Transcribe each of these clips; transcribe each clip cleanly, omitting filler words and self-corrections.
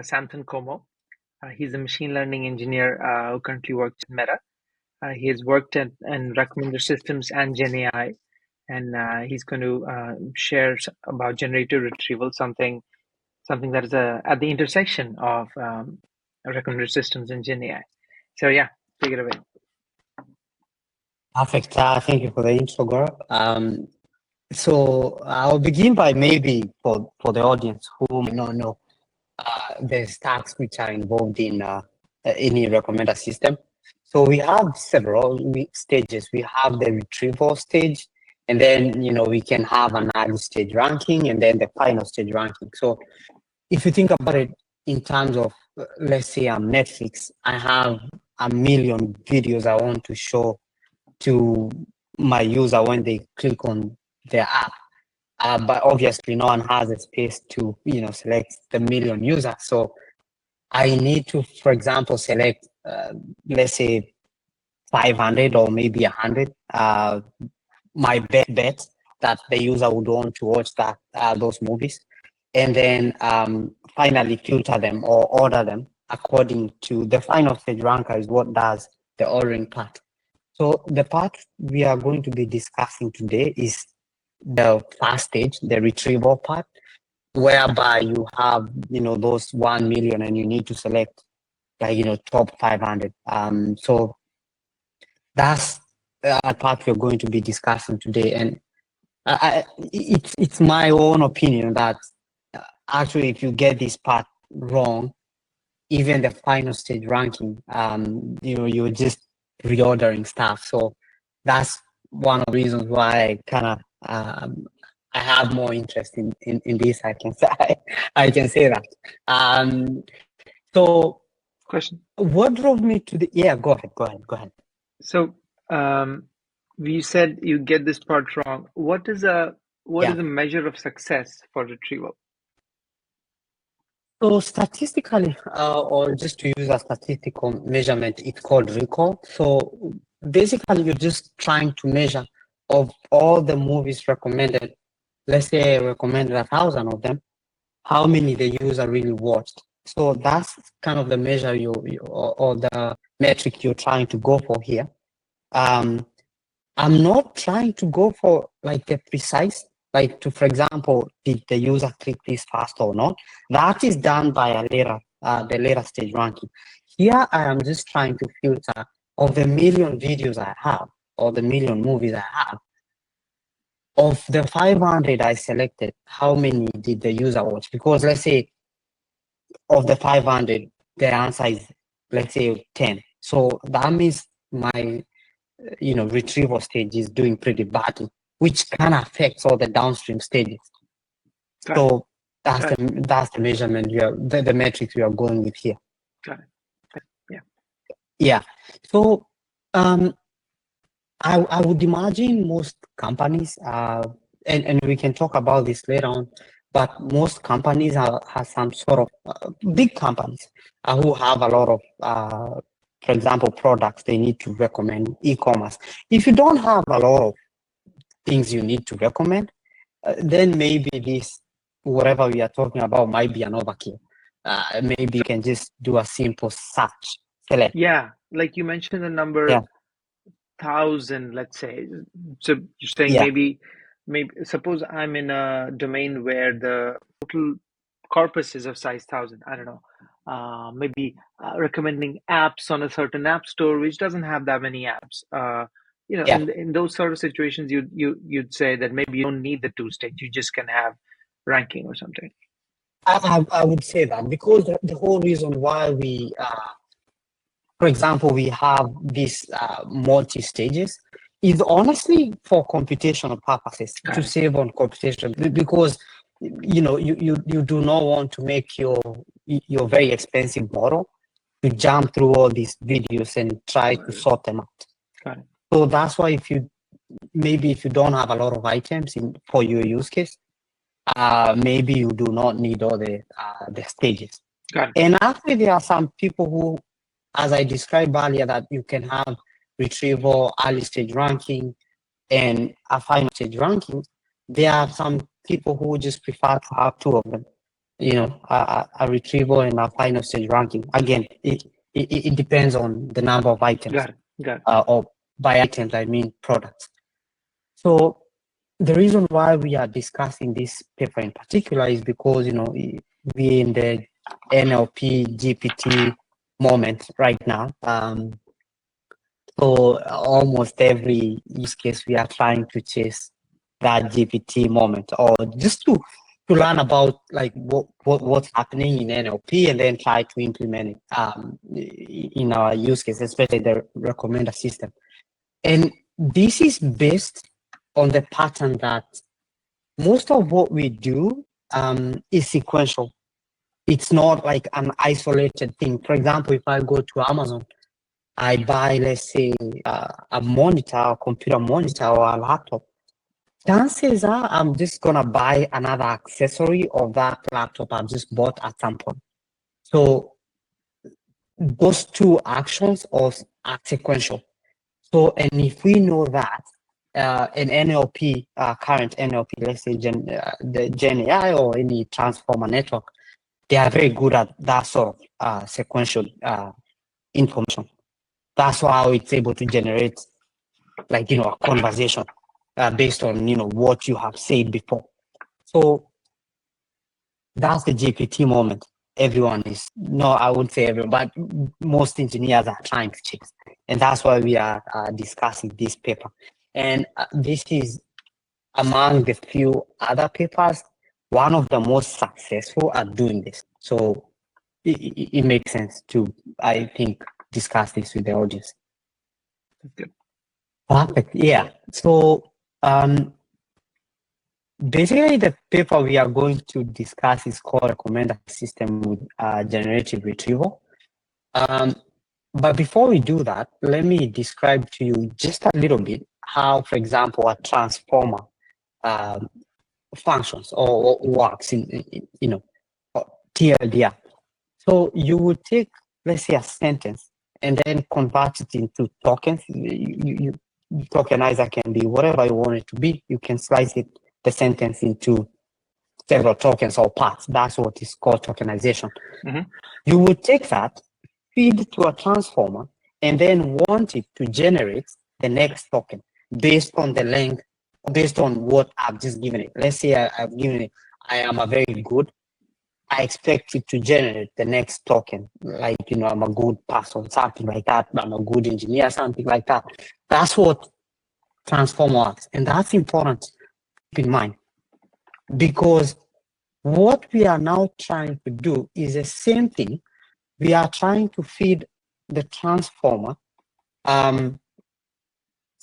Samson. He's a machine learning engineer who currently works at Meta. He has worked in recommender systems and GenAI, and he's going to share about generative retrieval, something that is at the intersection of recommender systems and GenAI. So yeah, take it away. Perfect. Thank you for the intro, Gaurav. So I'll begin by maybe for the audience who may not know the stacks which are involved in any recommender system. So we have several stages. We have the retrieval stage, and then we can have an early stage ranking, and then the final stage ranking. So if you think about it in terms of, let's say I'm Netflix, I have 1 million videos I want to show to my user when they click on their app. But obviously no one has a space to select the 1 million users. So I need to, for example, select let's say 500 or maybe 100 my best bet that the user would want to watch those movies, and then finally filter them or order them according to the final stage ranker is what does the ordering part. So the part we are going to be discussing today is the first stage, the retrieval part, whereby you have those 1 million and you need to select top 500. So that's a part we're going to be discussing today, and it's my own opinion that actually if you get this part wrong, even the final stage ranking, you're just reordering stuff. So that's one of the reasons why I kind of I have more interest in this. I can say that. So question, what drove me to go ahead. So you said you get this part wrong. What is a measure of success for retrieval? So statistically, or just to use a statistical measurement, it's called recall. So basically, you're just trying to measure of all the movies recommended. Let's say I recommended 1,000 of them, how many the user really watched. So that's kind of the measure or the metric you're trying to go for here. I'm not trying to go for like the precise, for example, did the user click this fast or not? That is done by the later stage ranking. Here, I am just trying to filter of the 1 million videos I have or the 1 million movies I have. Of the 500 I selected, how many did the user watch? Because let's say of the 500, the answer is, let's say 10. So that means my retrieval stage is doing pretty badly, which kind of affects all the downstream stages. So that's the measurement the metrics we are going with here. Got it. Yeah. So I would imagine most companies and we can talk about this later on, but most companies have some sort of big companies who have a lot of for example, products they need to recommend, e-commerce. If you don't have a lot of things you need to recommend, then maybe this, whatever we are talking about, might be an overkill. Maybe you can just do a simple search, select. Yeah, like you mentioned the number 1,000, let's say. So you're saying maybe suppose I'm in a domain where the total corpus is of size 1,000. I don't know. Maybe recommending apps on a certain app store which doesn't have that many apps. In those sort of situations, you'd say that maybe you don't need the two-stage. You just can have ranking or something. I would say that because the whole reason why we, for example, we have these multi-stages is honestly for computational purposes, to save on computation, because you do not want to make your very expensive model to jump through all these videos and try to sort them out. Got it. So that's why if you don't have a lot of items for your use case, maybe you do not need all the stages. Got it. And actually, there are some people who, as I described earlier, that you can have retrieval, early stage ranking, and a final stage ranking. There are some people who just prefer to have two of them. a retrieval and a final stage ranking. Again, it depends on the number of items. Got it. Or by items, I mean products. So the reason why we are discussing this paper in particular is because, we're in the NLP GPT moment right now. So almost every use case we are trying to chase that GPT moment, or just to learn about like what's happening in NLP and then try to implement it in our use case, especially the recommender system. And this is based on the pattern that most of what we do is sequential. It's not like an isolated thing. For example, if I go to Amazon, I buy, let's say, a monitor, a computer monitor, or a laptop. Chances are I'm just going to buy another accessory of that laptop I've just bought at some point. So those two actions are sequential. So, and if we know that an NLP, current NLP, let's say the GenAI or any transformer network, they are very good at that sort of sequential information. That's how it's able to generate, like, a conversation based on, what you have said before. So that's the GPT moment. Everyone is, no, I wouldn't say everyone, but most engineers are trying to chase. And that's why we are discussing this paper. And this is among the few other papers, one of the most successful at doing this. So it makes sense to, I think, discuss this with the audience. Good. Perfect. Yeah. So basically, the paper we are going to discuss is called Recommender System with Generative Retrieval. But before we do that, let me describe to you just a little bit how, for example, a transformer functions or works in TLDR. So you would take, let's say, a sentence and then convert it into tokens. You tokenizer can be whatever you want it to be. You can slice the sentence into several tokens or parts. That's what is called tokenization. Mm-hmm. You would take that, feed to a transformer, and then want it to generate the next token based on the length, based on what I've just given it. Let's say I've given it, I am a very good, I expect it to generate the next token. Like, I'm a good person, something like that. I'm a good engineer, something like that. That's what transformer works. And that's important to keep in mind, because what we are now trying to do is the same thing. We are trying to feed the transformer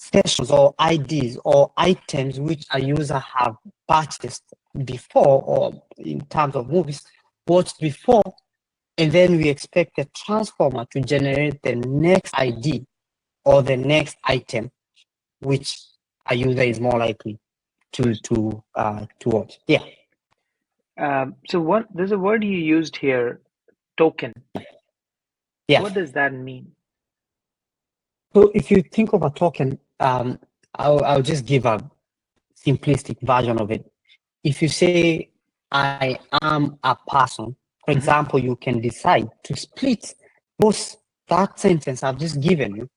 sessions or IDs or items which a user have purchased before, or in terms of movies, watched before, and then we expect the transformer to generate the next ID or the next item which a user is more likely to watch. Yeah. So there's a word you used here, token. Yeah. What does that mean? So if you think of a token, I'll just give a simplistic version of it. If you say, I am a person, for example, you can decide to split that sentence I've just given you,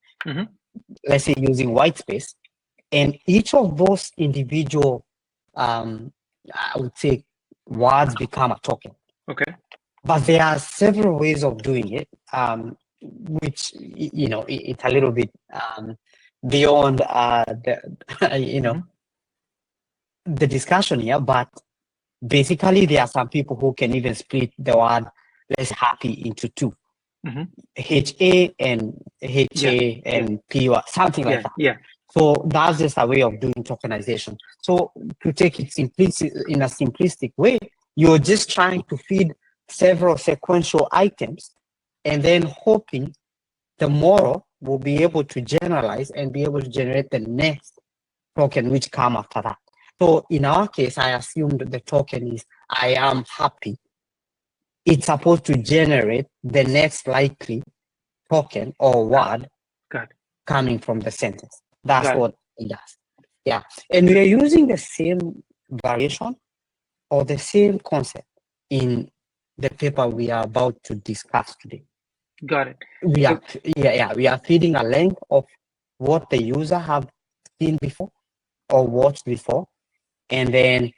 let's say using white space, and each of those individual, I would say, words become a token. Okay. But there are several ways of doing it, which, it's a little bit beyond the discussion here. But basically, there are some people who can even split the word "let's happy" into two, HA and HA and PY, something like that. Yeah. So that's just a way of doing tokenization. So to take it in a simplistic way, you're just trying to feed several sequential items and then hoping the model will be able to generalize and be able to generate the next token which come after that. So in our case, I assumed the token is I am happy. It's supposed to generate the next likely token or word coming from the sentence. That's what it does. Yeah. And we are using the same variation or the same concept in the paper we are about to discuss today. Got it. We are feeding a length of what the user have seen before or watched before, and then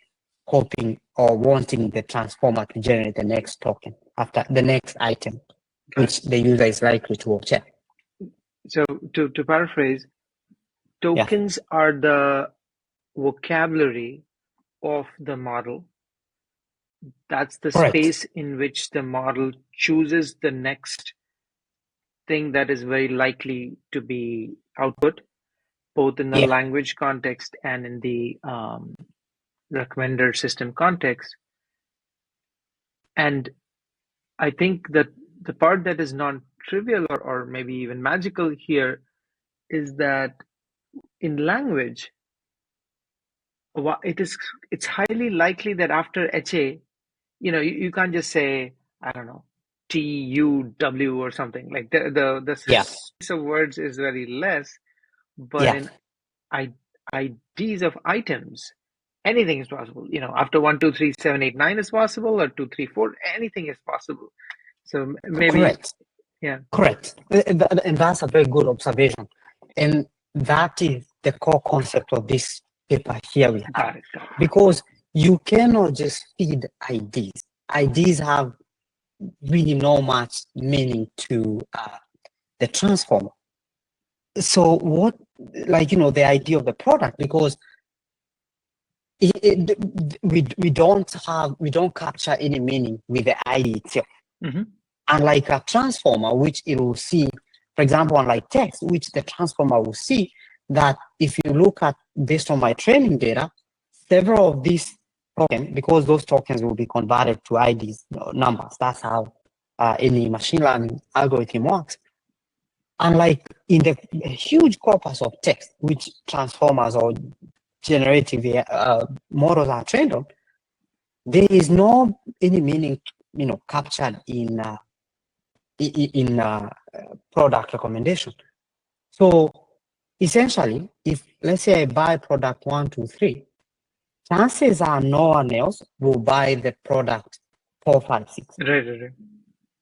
hoping or wanting the transformer to generate the next token after the next item, which the user is likely to observe. So to paraphrase, tokens are the vocabulary of the model. That's the space in which the model chooses the next thing that is very likely to be output, both in the language context and in the recommender system context. And I think that the part that is non-trivial or maybe even magical here is that in language, it's highly likely that after HA, you can't just say, I don't know, TUW or something. Like the space of words is very less, but in IDs of items, anything is possible. After 1, 2, 3, 7, 8, 9 is possible, or 2, 3, 4, anything is possible. So maybe correct. And that's a very good observation. And that is the core concept of this paper here we have. Got it. Because you cannot just feed IDs. IDs have really no much meaning to the transformer. So what, the idea of the product, because we don't capture any meaning with the ID itself. Mm-hmm. Unlike a transformer, which it will see, for example, unlike text, which the transformer will see that if you look at, based on my training data, several of these tokens, because those tokens will be converted to IDs, numbers. That's how any machine learning algorithm works. Unlike in the huge corpus of text, which transformers or generative models are trained on, there is no any meaning, captured in product recommendation. So essentially, if let's say I buy product 1, 2, 3, chances are no one else will buy the product 4, 5, 6. Right.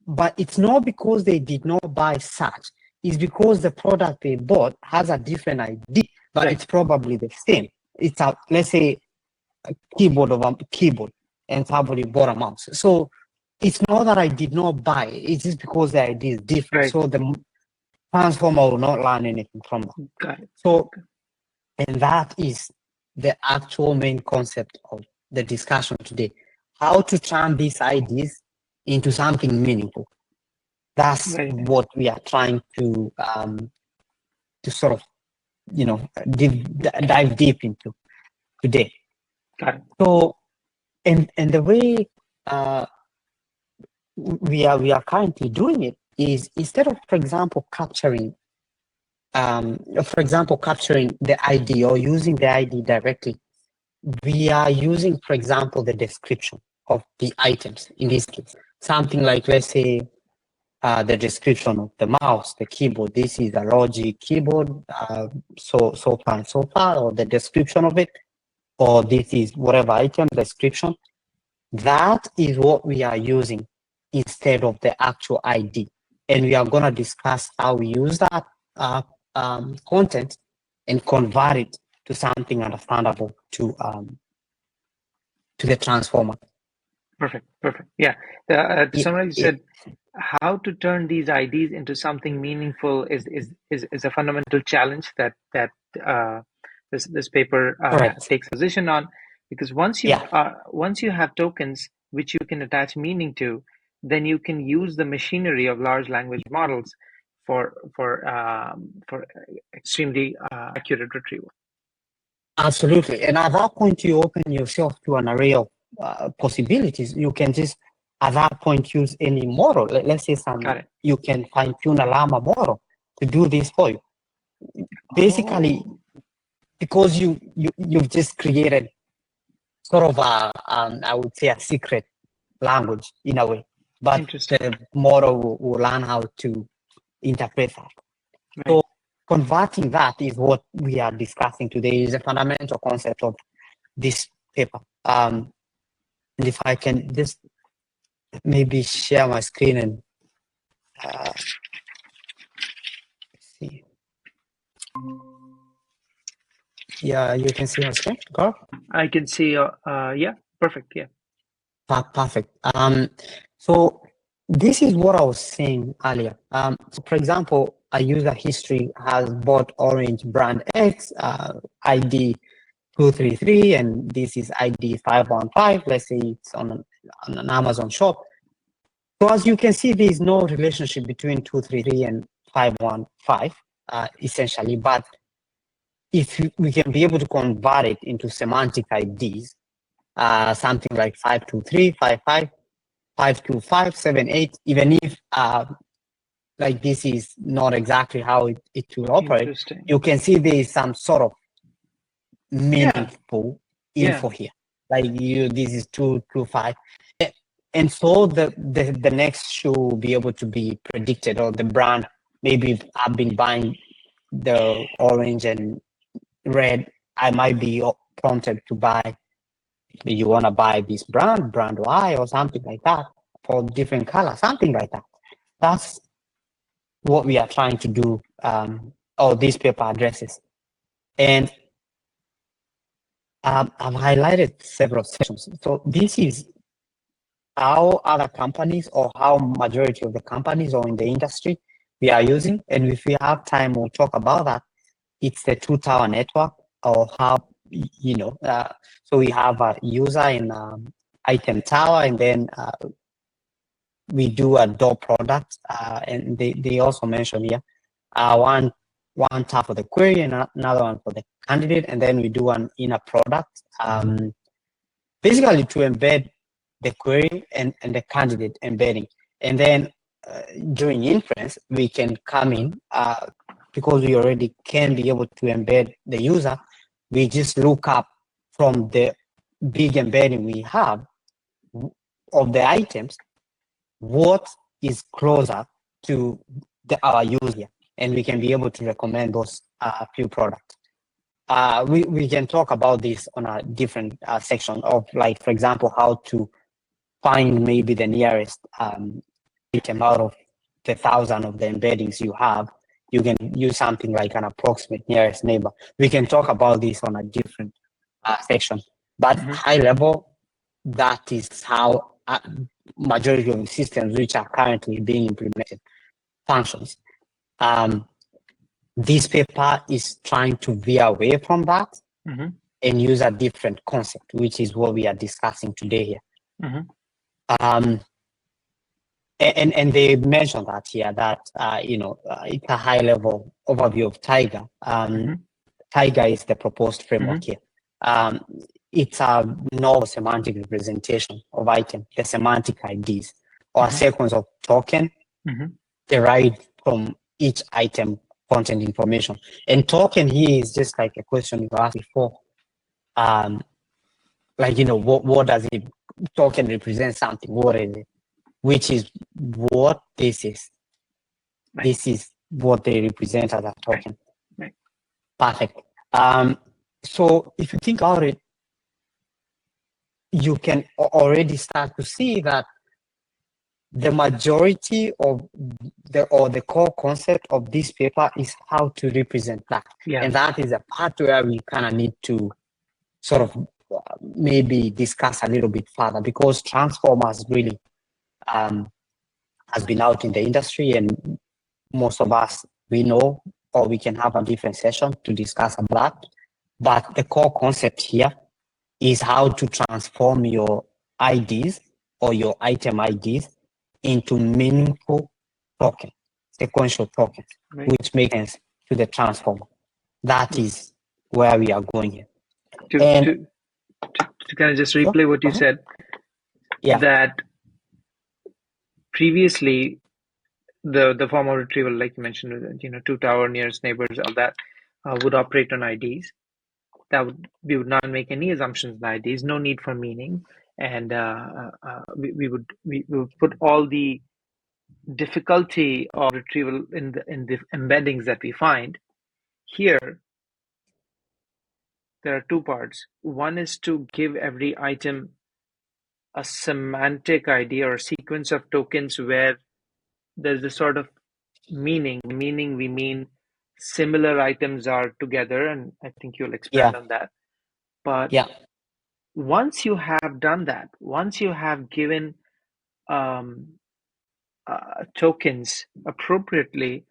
But it's not because they did not buy such. It's because the product they bought has a different ID, but it's probably the same. It's let's say a keyboard and somebody bought a mouse. So it's not that I did not buy it. It's just because the ID is different. Right. So the transformer will not learn anything from that. Got it. So, and that is the actual main concept of the discussion today. How to turn these IDs into something meaningful. That's what we are trying to sort of, dive deep into today. Got it. So, and the way we are currently doing it is, instead of, for example, capturing the ID or using the ID directly, we are using, for example, the description of the items. In this case, something like, let's say, the description of the mouse, the keyboard. This is a Logic keyboard, so far and so far, or the description of it, or this is whatever item description. That is what we are using instead of the actual ID. And we are going to discuss how we use that content and convert it to something understandable to the transformer. Perfect. Yeah. To summarize, you said how to turn these IDs into something meaningful is a fundamental challenge that this paper takes position on, because once you have tokens which you can attach meaning to, then you can use the machinery of large language models for extremely accurate retrieval. Absolutely, and at that point you open yourself to an array of possibilities. You can just at that point use any model. Let's say you can fine tune a llama model to do this for you. Basically, because you've just created sort of I would say a secret language in a way, but the model will learn how to interpret that. Right. So converting that is what we are discussing today. Is a fundamental concept of this paper. And if I can just maybe share my screen and see. Yeah, you can see my screen, Carl? I can see. Yeah, perfect. Yeah. Perfect. So this is what I was saying earlier. So for example, a user history has bought orange brand X, ID 233, and this is ID 515. Let's say it's on an Amazon shop. So as you can see, there is no relationship between 233 and 515, essentially. But if we can be able to convert it into semantic IDs, something like 523, 55, 525, 78, even if like this is not exactly how it will operate, you can see there is some sort of meaningful info here. Like this is 225. And so the next shoe will be able to be predicted, or the brand, maybe I've been buying the orange and red, I might be prompted to buy, you want to buy this brand Y or something like that, for different colors, something like that. That's what we are trying to do, or these paper addresses. And I've highlighted several sections. So this is how other companies, or how majority of the companies or in the industry we are using. And if we have time, we'll talk about that. It's the two-tower network, or how, so we have a user in item tower, and then we do a door product, and they also mention here one tab for the query and another one for the candidate, and then we do an inner product, basically to embed the query and the candidate embedding. And then during inference, we can come in, because we already can be able to embed the user, we just look up from the big embedding we have of the items, what is closer to our user, and we can be able to recommend those few products. We can talk about this on a different section of, like, for example, how to find maybe the nearest item out of the 1,000 of the embeddings you have. You can use something like an approximate nearest neighbor. We can talk about this on a different section, but high level, that is how majority of the systems which are currently being implemented functions. This paper is trying to veer away from that and use a different concept, which is what we are discussing today here. And they mentioned that here, that it's a high level overview of Tiger. Tiger is the proposed framework here. It's a novel semantic representation of item, the semantic IDs, or a sequence of token derived from each item content information. And token here is just like a question you asked before. Like, what does it, token represent something? What is it? Which is what this is. Right. This is what they represent as a token. Right. Perfect. So if you think about it, you can already start to see that the majority of the core concept of this paper is how to represent that. Yeah. And that is a part where we kind of need to sort of maybe discuss a little bit further, because transformers really has been out in the industry, and most of us, we know, or we can have a different session to discuss about that. But the core concept here is how to transform your IDs or your item IDs into meaningful tokens, sequential tokens, right, which makes sense to the transformer. That is where we are going here. To kind of just replay what you said, that previously the form of retrieval, like you mentioned, two tower, nearest neighbors, all that would operate on IDs. We would not make any assumptions on IDs, no need for meaning, and we would put all the difficulty of retrieval in the embeddings that we find. Here, there are two parts. One is to give every item a semantic idea or sequence of tokens where there's a sort of meaning. Meaning, we mean similar items are together, and I think you'll expand on that. But once you have done that, once you have given tokens appropriately,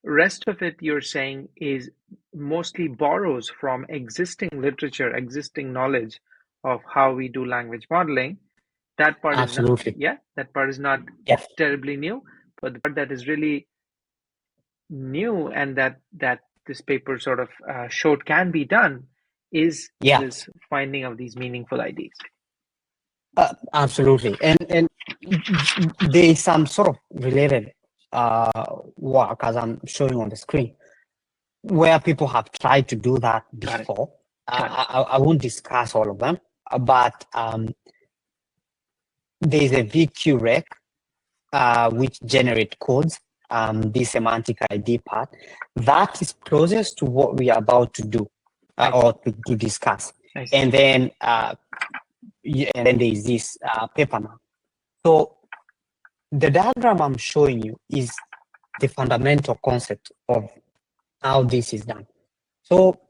rest of it, you're saying, is mostly borrows from existing literature, existing knowledge of how we do language modeling. That part is not, that part is not terribly new, but the part that is really new and that this paper sort of showed can be done is this finding of these meaningful IDs. Absolutely, and there is some sort of related work, as I'm showing on the screen, where people have tried to do that before. I won't discuss all of them, but there's a VQREC which generate codes, the semantic ID part, that is closest to what we are about to do or to discuss. And then there is this paper now. So the diagram I'm showing you is the fundamental concept of how this is done. So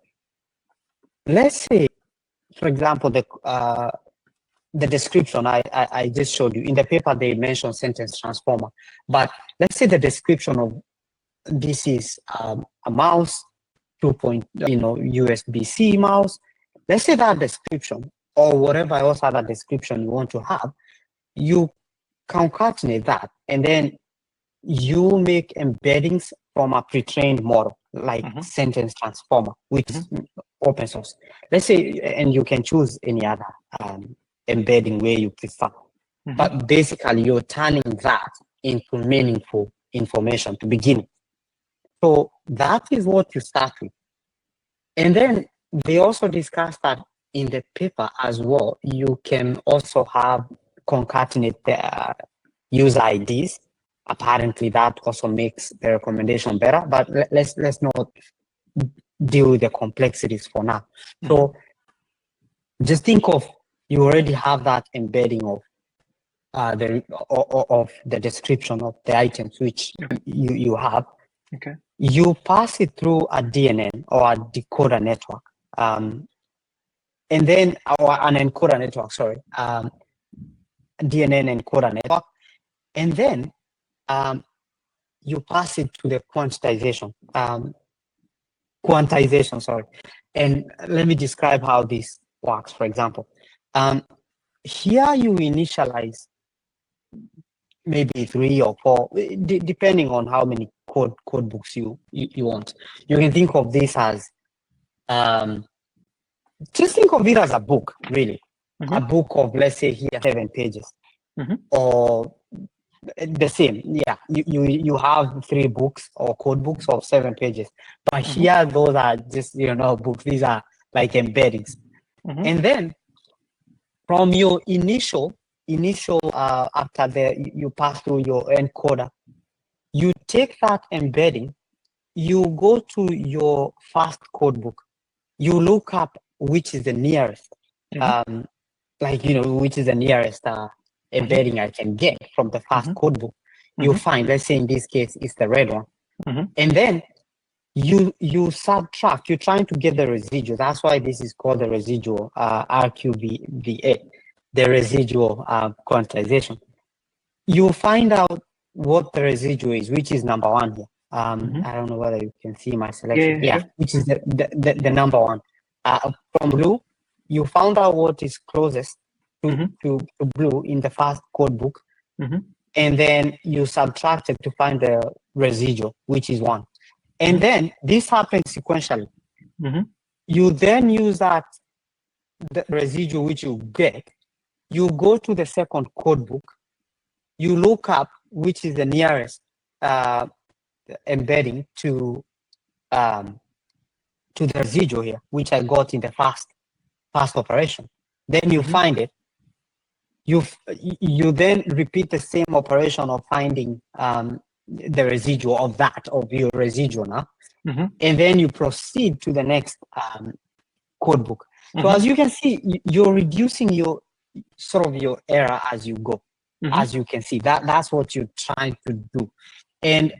let's say, for example, the description I just showed you. In the paper, they mentioned sentence transformer. But let's say the description of this is a mouse, USB-C mouse. Let's say that description, or whatever else other description you want to have, you concatenate that, and then you make embeddings from a pre-trained model, like sentence transformer, which is open source. Let's say, and you can choose any other embedding way you prefer. But basically, you're turning that into meaningful information to begin with. So that is what you start with. And then they also discussed that in the paper as well, you can also have concatenate the user IDs. Apparently, that also makes the recommendation better, but let's not deal with the complexities for now. So just think of, you already have that embedding of the description of the items which you have. You pass it through a DNN or a decoder network, and then, or an encoder network, sorry, DNN encoder network, and then you pass it to the quantization, sorry. And let me describe how this works. For example, here you initialize maybe 3 or 4, depending on how many code books you want. You can think of this as, just think of it as a book, really. A book of, let's say here, 7 pages. Or the same, you have 3 books or code books of 7 pages. But here, those are just, books. These are like embeddings. And then from your initial after you pass through your encoder, you take that embedding, you go to your first code book, you look up which is the nearest, which is the nearest embedding I can get from the first code book. You find, let's say in this case, it's the red one. And then you subtract, you're trying to get the residual. That's why this is called the residual RQVA, the residual quantization. You find out what the residual is, which is number 1 here. I don't know whether you can see my selection. Yeah, which is the number 1. From blue, you found out what is closest to blue in the first code book. And then you subtract it to find the residual, which is 1. And then this happens sequentially. You then use the residual which you get, you go to the second code book, you look up which is the nearest embedding to the residual here, which I got in the first operation. Then you find it. You then repeat the same operation of finding the residual of your residual now, and then you proceed to the next code book. So as you can see, you're reducing your sort of your error as you go. As you can see, that's what you're trying to do. And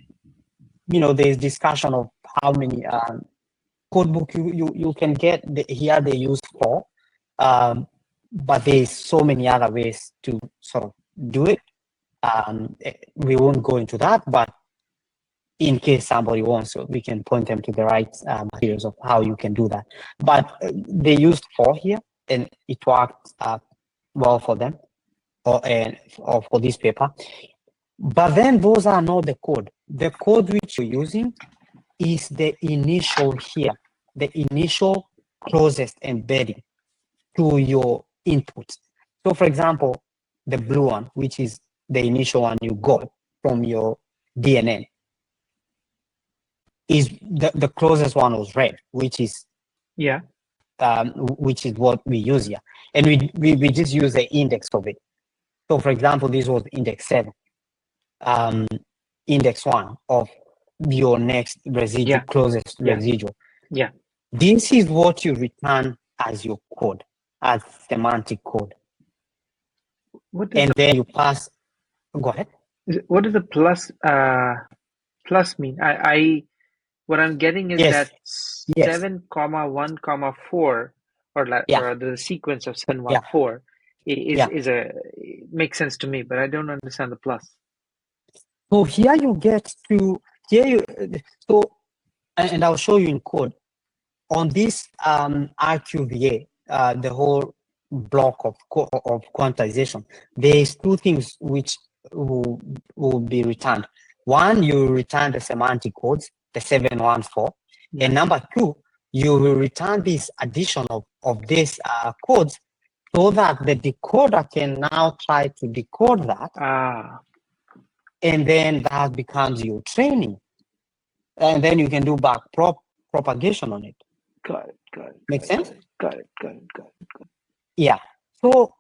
there's discussion of how many codebook you can get. Here they use 4, but there's so many other ways to sort of do it. We won't go into that, but in case somebody wants, we can point them to the right materials of how you can do that. But they used 4 here, and it worked well for them, or for this paper. But then those are not the code. The code which you're using is the initial here, the initial closest embedding to your input. So for example, the blue one, which is the initial one you got from your DNN, is the closest one was red, which is what we use here. And we just use the index of it. So for example, this was index 7, index 1 of your next residual, closest residual. This is what you return as your code, as semantic code. And then you pass. Go ahead. What does the plus mean? What I'm getting is that 7, 1, 4, or the sequence of 7, 1, 4 makes sense to me, but I don't understand the plus. So here you get to and I'll show you in code on this RQVA, the whole block of quantization. There's 2 things which will be returned. One, you return the semantic codes, the 714, and number 2, you will return this addition of these codes so that the decoder can now try to decode that. And then that becomes your training. And then you can do back propagation on it. Got it. Make sense? Got it. Yeah. So,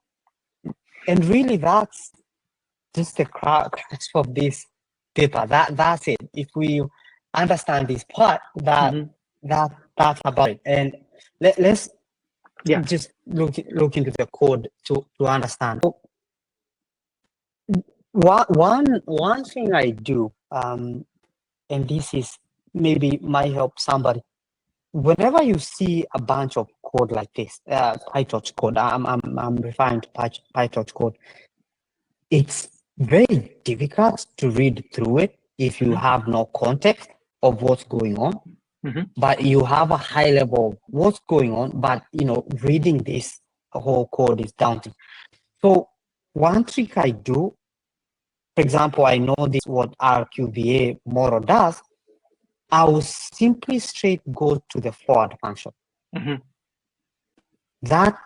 and really that's just the crux of this paper. That's it. If we understand this part, that's about it. And let's just look into the code to understand. So, one thing I do, and this is maybe might help somebody. Whenever you see a bunch of code like this, Pytorch code, I'm referring to Pytorch code, it's very difficult to read through it if you have no context of what's going on. But you have a high level of what's going on, but reading this whole code is daunting. So one trick I do, for example, I know this what RQVA model does, I will simply straight go to the forward function. That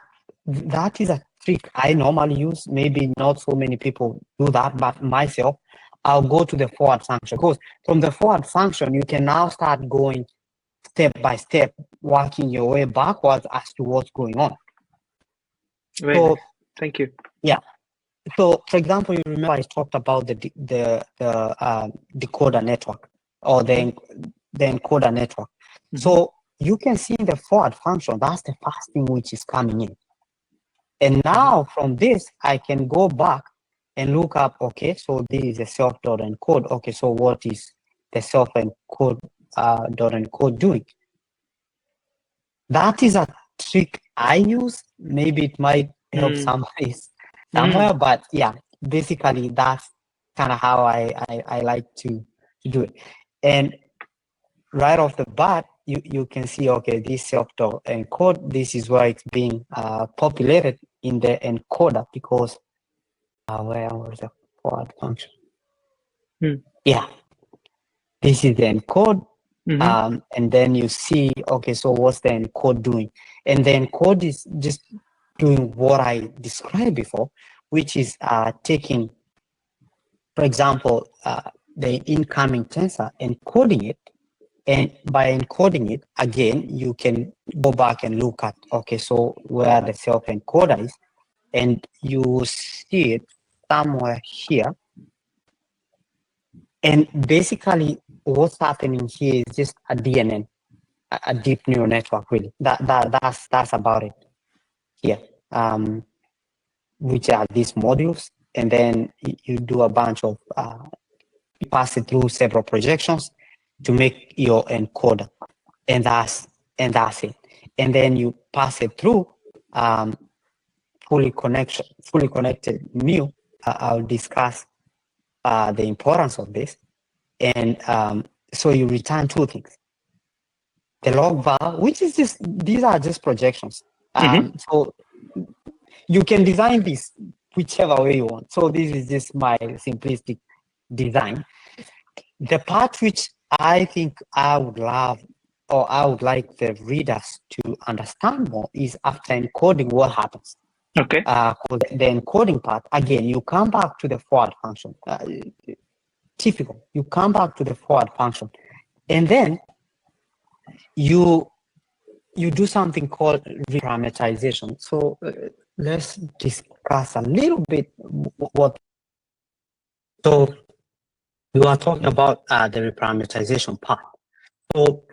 is a trick I normally use. Maybe not so many people do that, but myself, I'll go to the forward function, because from the forward function, you can now start going step by step, working your way backwards as to what's going on. So, thank you. Yeah. So, for example, you remember I talked about the decoder network, or the encoder network. So you can see in the forward function, that's the first thing which is coming in. And now from this, I can go back and look up, okay, so this is the self.encode. Okay, so what is the self-encode .encode doing? That is a trick I use. Maybe it might help somebody somewhere, but yeah, basically that's kind of how I like to do it. And right off the bat, you can see, okay, this self.encode, this is where it's being populated in the encoder, because where was the forward function? Yeah, this is the encode. And then you see, okay, so what's the encode doing? And the encode is just doing what I described before, which is taking, for example, the incoming tensor, encoding it. And by encoding it, again, you can go back and look at, okay, so where the self-encoder is, and you see it somewhere here. And basically, what's happening here is just a DNN, a deep neural network, really. That's about it here. which are these modules, and then you do a bunch of, you pass it through several projections to make your encoder, and that's it. And then you pass it through fully connected mu. I'll discuss the importance of this. And so you return two things. The log var, which is just, these are just projections. So you can design this whichever way you want. So this is just my simplistic design. The part which I think I would love, or I would like the readers to understand more, is after encoding what happens. Okay. The encoding part, again, you come back to the forward function. Typical, you come back to the forward function, and then you do something called reparameterization. So let's discuss a little bit what. So we are talking about the reparameterization part. So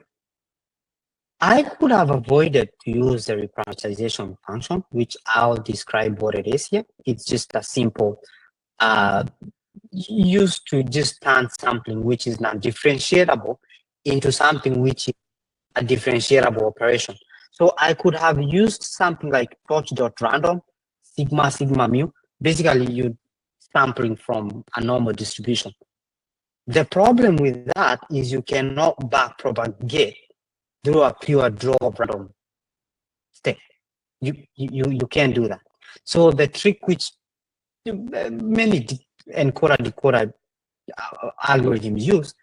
I could have avoided to use the reparameterization function, which I'll describe what it is here. It's just a simple used to just turn something which is not differentiable into something which is a differentiable operation. So I could have used something like torch.random, sigma mu. Basically, you sampling from a normal distribution. The problem with that is you cannot backpropagate through a pure draw of random state. You can't do that. So the trick which many encoder-decoder algorithms use,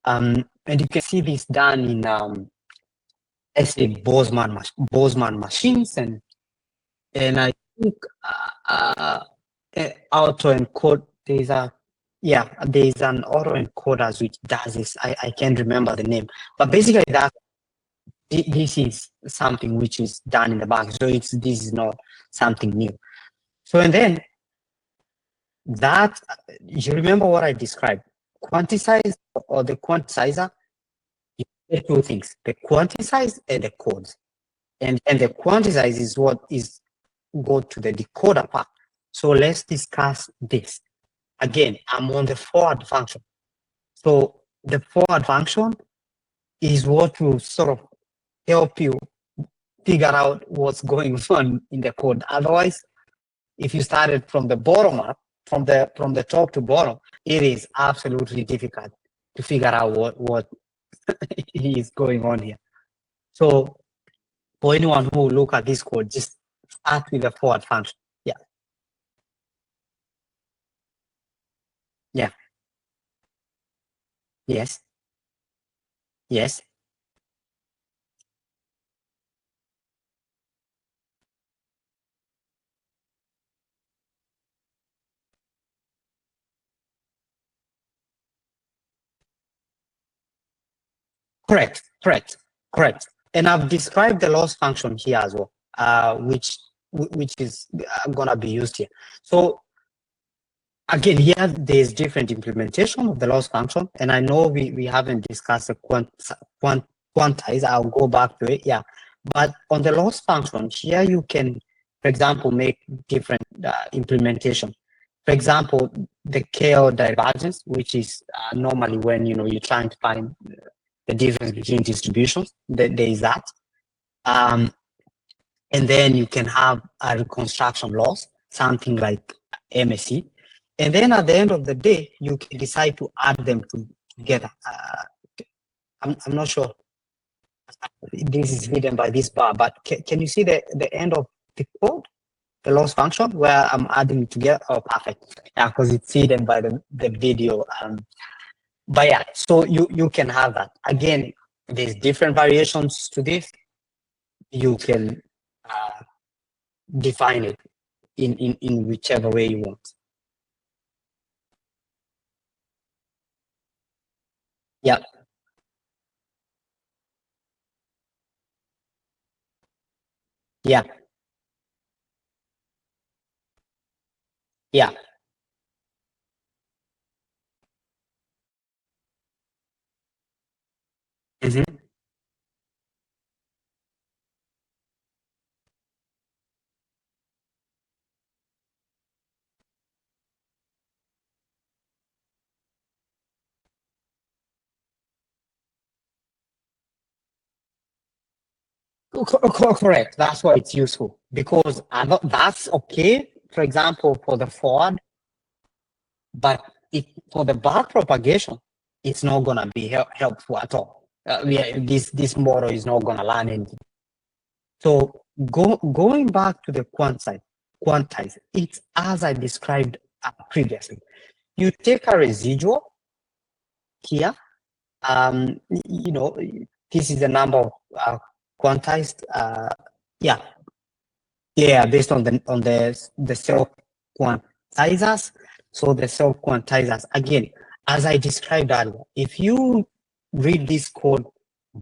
and you can see this done in let's say Boseman machines, and I think autoencode, there's an autoencoders which does this. I can't remember the name, but basically that this is something which is done in the back. So this is not something new. So and then that, you remember what I described, quantize or the quantizer, you get two things, the quantize and the codes. And the quantize is what is go to the decoder part. So let's discuss this. Again, I'm on the forward function. So the forward function is what will sort of help you figure out what's going on in the code. Otherwise, if you started from the bottom up, from the top to bottom, it is absolutely difficult to figure out what is going on here. So for anyone who will look at this code, just start with the forward function. Yeah. Yeah. Yes. Yes. Correct. And I've described the loss function here as well, which is gonna be used here. So again, here there's different implementation of the loss function, and I know we haven't discussed the quantize. I'll go back to it. Yeah, but on the loss function here, you can, for example, make different implementation. For example, the KO divergence, which is normally when you're trying to find the difference between distributions. There is that. And then you can have a reconstruction loss, something like MSE. And then at the end of the day, you can decide to add them together. I'm not sure this is hidden by this bar, but can you see the end of the code, the loss function, where I'm adding it together? Oh, perfect. Yeah, because it's hidden by the video. But yeah, so you can have that. Again, there's different variations to this. You can define it in whichever way you want. Yeah. Yeah. Yeah. Mm-hmm. Correct. That's why it's useful because that's okay, for example, for the forward, but for the back propagation, it's not going to be helpful at all. This model is not going to learn anything. So going back to the quantize, it's as I described previously. You take a residual here. You know, this is the number of quantized. Yeah, based on the self quantizers. So the self quantizers again, as I described earlier, if you read this code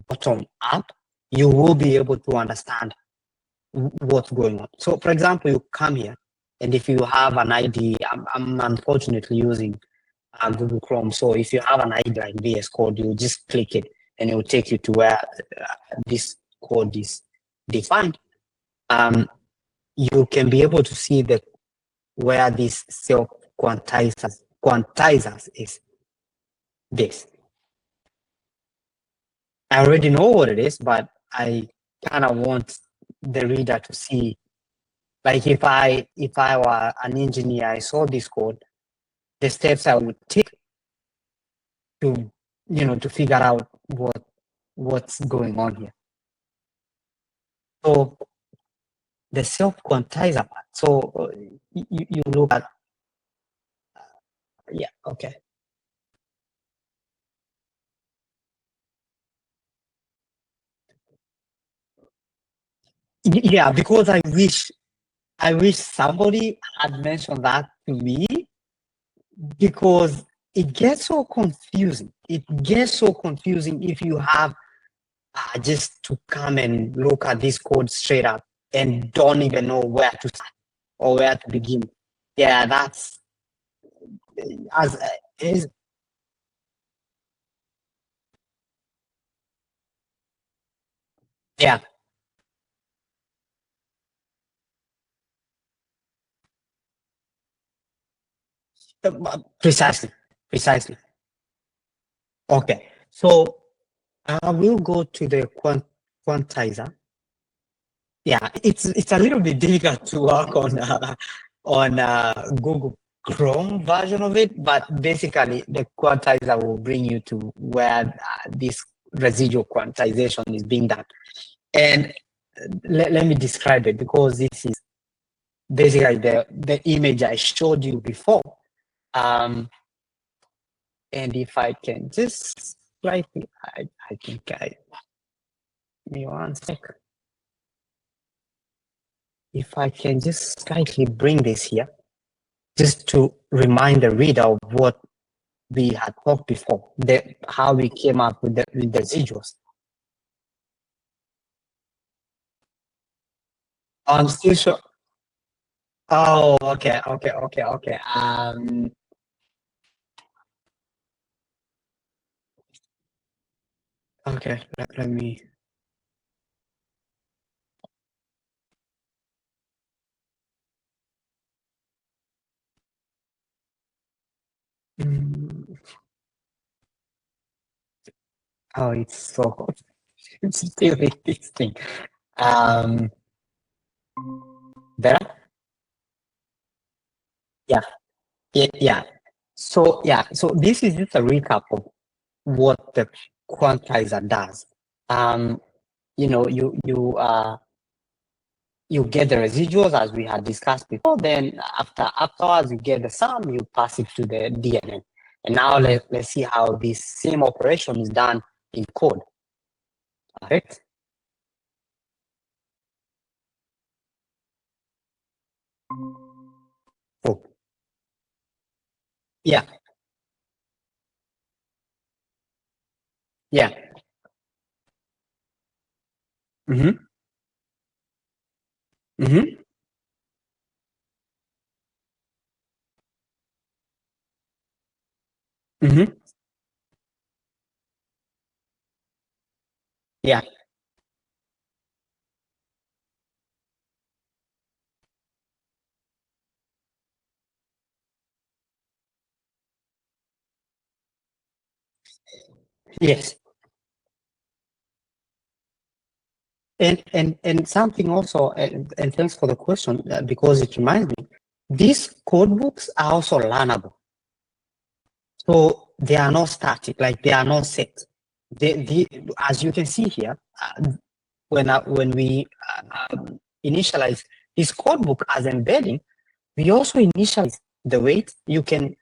bottom up, you will be able to understand what's going on. So, for example, you come here, and if you have an ID, I'm unfortunately using Google Chrome. So if you have an ID like VS Code, you just click it, and it will take you to where this code is defined. You can be able to see where this self quantizers is this. I already know what it is, but I kind of want the reader to see. Like if I were an engineer, I saw this code, the steps I would take to to figure out what's going on here. So the self quantizer part. So you look at yeah, okay. Yeah, because I wish somebody had mentioned that to me because it gets so confusing. It gets so confusing if you have just to come and look at this code straight up and don't even know where to start or where to begin. Yeah, that's as is. Yeah, precisely, precisely. Okay, so I will go to the quantizer. Yeah, it's a little bit difficult to work on Google Chrome version of it, but basically the quantizer will bring you to where this residual quantization is being done. And let me describe it because this is basically the image I showed you before. And if I can just slightly, I think give me one second. If I can just slightly bring this here, just to remind the reader of what we had talked before, how we came up with the residuals. I'm still sure. Oh, okay. Okay, let me. Mm, oh, it's so it's still this thing. Um, Better? Yeah, yeah. So this is just a recap of what the quantizer does. Um, you get the residuals as we had discussed before. Then afterwards you get the sum, you pass it to the DNN. And now let's see how this same operation is done in code. Right? Oh, yeah, yeah. Mm-hmm. Mm-hmm. Mm-hmm. Yeah. Yes. And something also, and thanks for the question, because it reminds me, these code books are also learnable. So they are not static, like they are not set. As you can see here, when we initialize this code book as embedding, we also initialize the weight. You can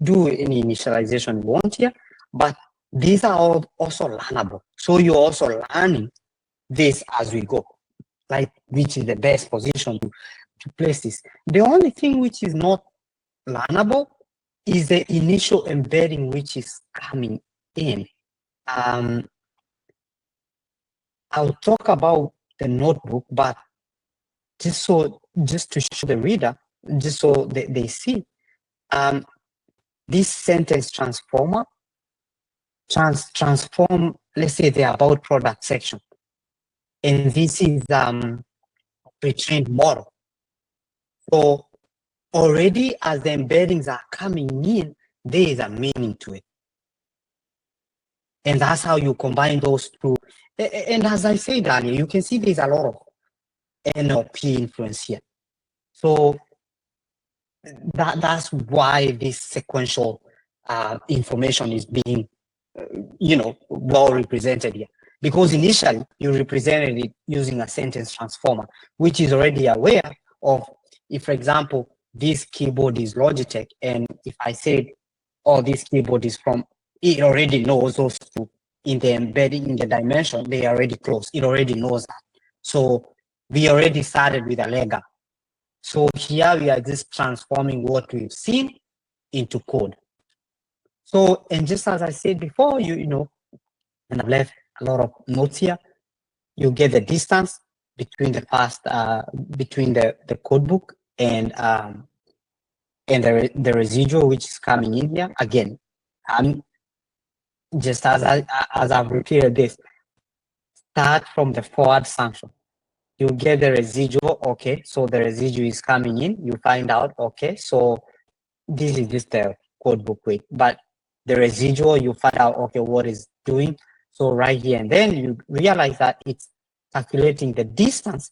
do any initialization you want here, but these are all also learnable. So you're also learning this as we go, like which is the best position to place this. The only thing which is not learnable is the initial embedding which is coming in. I'll talk about the notebook, but just to show the reader, just so they see, this sentence transformer transform, let's say, the about product section, and this is pre-trained model. So already as the embeddings are coming in, there is a meaning to it. And that's how you combine those two. And as I said earlier, you can see there's a lot of NLP influence here. So that's why this sequential information is being, well represented here. Because initially you represented it using a sentence transformer, which is already aware of, if, for example, this keyboard is Logitech, and if I said, oh, this keyboard is from, it already knows those two in the embedding, in the dimension, they are already close. It already knows that. So we already started with a leg up. So here we are just transforming what we've seen into code. So, and just as I said before, you know, and I've left a lot of notes here, you get the distance between the past, between the code book and the residual which is coming in here. Again, just as I've repeated this, start from the forward function. You get the residual, okay, so the residual is coming in, you find out, okay, so this is just the code book weight, but the residual, you find out, okay, what is doing. So right here, and then you realize that it's calculating the distance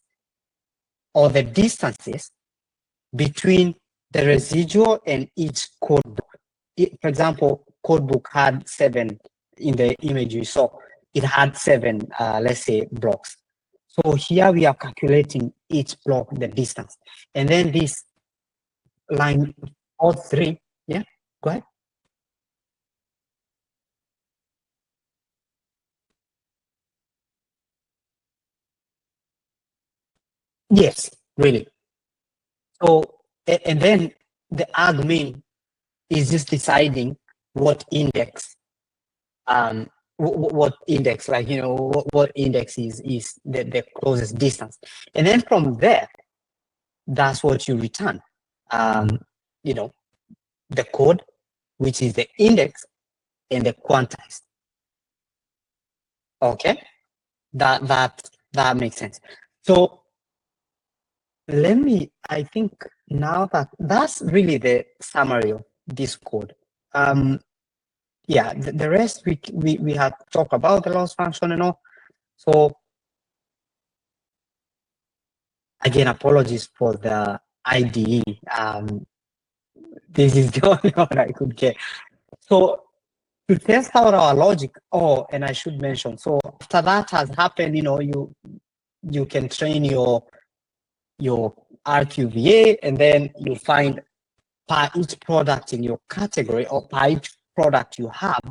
or the distances between the residual and each code book. For example, code book had 7 in the image you saw. It had 7, let's say, blocks. So here we are calculating each block, the distance. And then this line 3, yeah, go ahead. Yes, really. So, and then the admin is just deciding what index, what index, like, you know, what index is the closest distance. And then from there, that's what you return. You know, the code, which is the index and the quantized. Okay, that makes sense. So let me, I think now that's really the summary of this code. Yeah, the rest we have talked about the loss function and all. So again, apologies for the IDE. This is the only one I could get. So to test out our logic, and I should mention, so after that has happened, you know, you can train your RQVA, and then you find per each product in your category or per each product you have,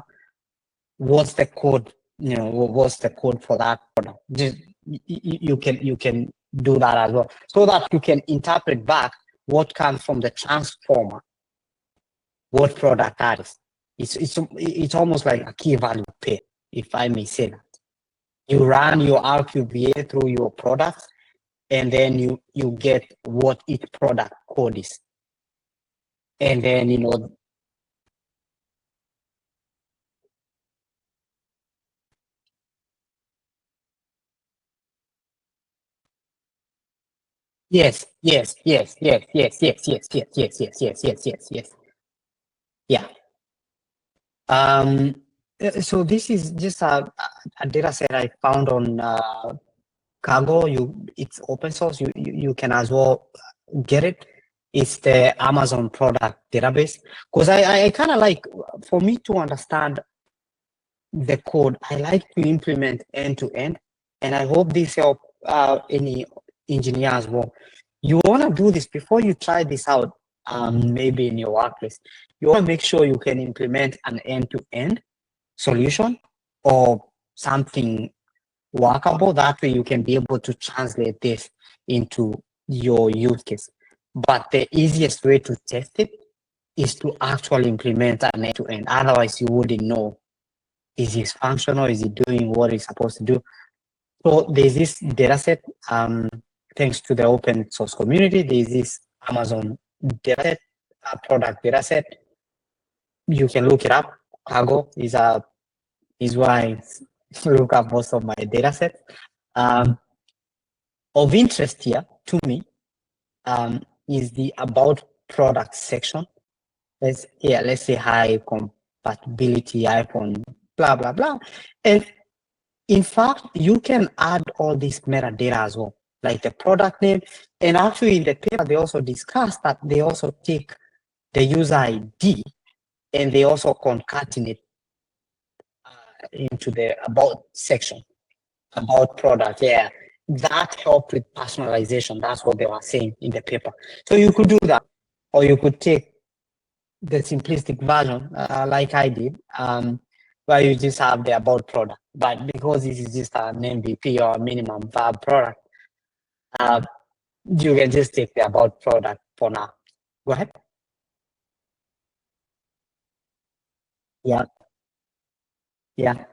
what's the code, you know, what's the code for that product. Just, you can do that as well, so that you can interpret back what comes from the transformer, what product that is. It's almost like a key value pair, if I may say that. You run your RQVA through your products, and then you get what each product code is. And then, you know, yes, yes, yes, yes, yes, yes, yes, yes, yes, yes, yes, yes, yes, yes. Yeah. So this is just a data set I found on Cargo, it's open source. You can as well get it. It's the Amazon product database. Because I kind of like, for me to understand the code, I like to implement end to end, and I hope this help any engineer as well. You want to do this before you try this out, maybe in your workplace. You want to make sure you can implement an end to end solution or something workable. That way you can be able to translate this into your use case. But the easiest way to test it is to actually implement an end to end. Otherwise, you wouldn't know, is this functional? Is it doing what it's supposed to do? So there's this data set, thanks to the open source community, there's this Amazon data set, product data set. You can look it up. Cargo is where I look up most of my data sets. Of interest here to me is the about product section. Let's say high compatibility iPhone, blah blah blah. And in fact, you can add all this metadata as well, like the product name. And actually in the paper, they also discuss that they also take the user ID and they also concatenate into the about section, about product. Yeah, that helped with personalization. That's what they were saying in the paper. So you could do that, or you could take the simplistic version, like I did, where you just have the about product. But because this is just an MVP or a minimum viable product, you can just take the about product for now. Go ahead. Yeah. Yeah.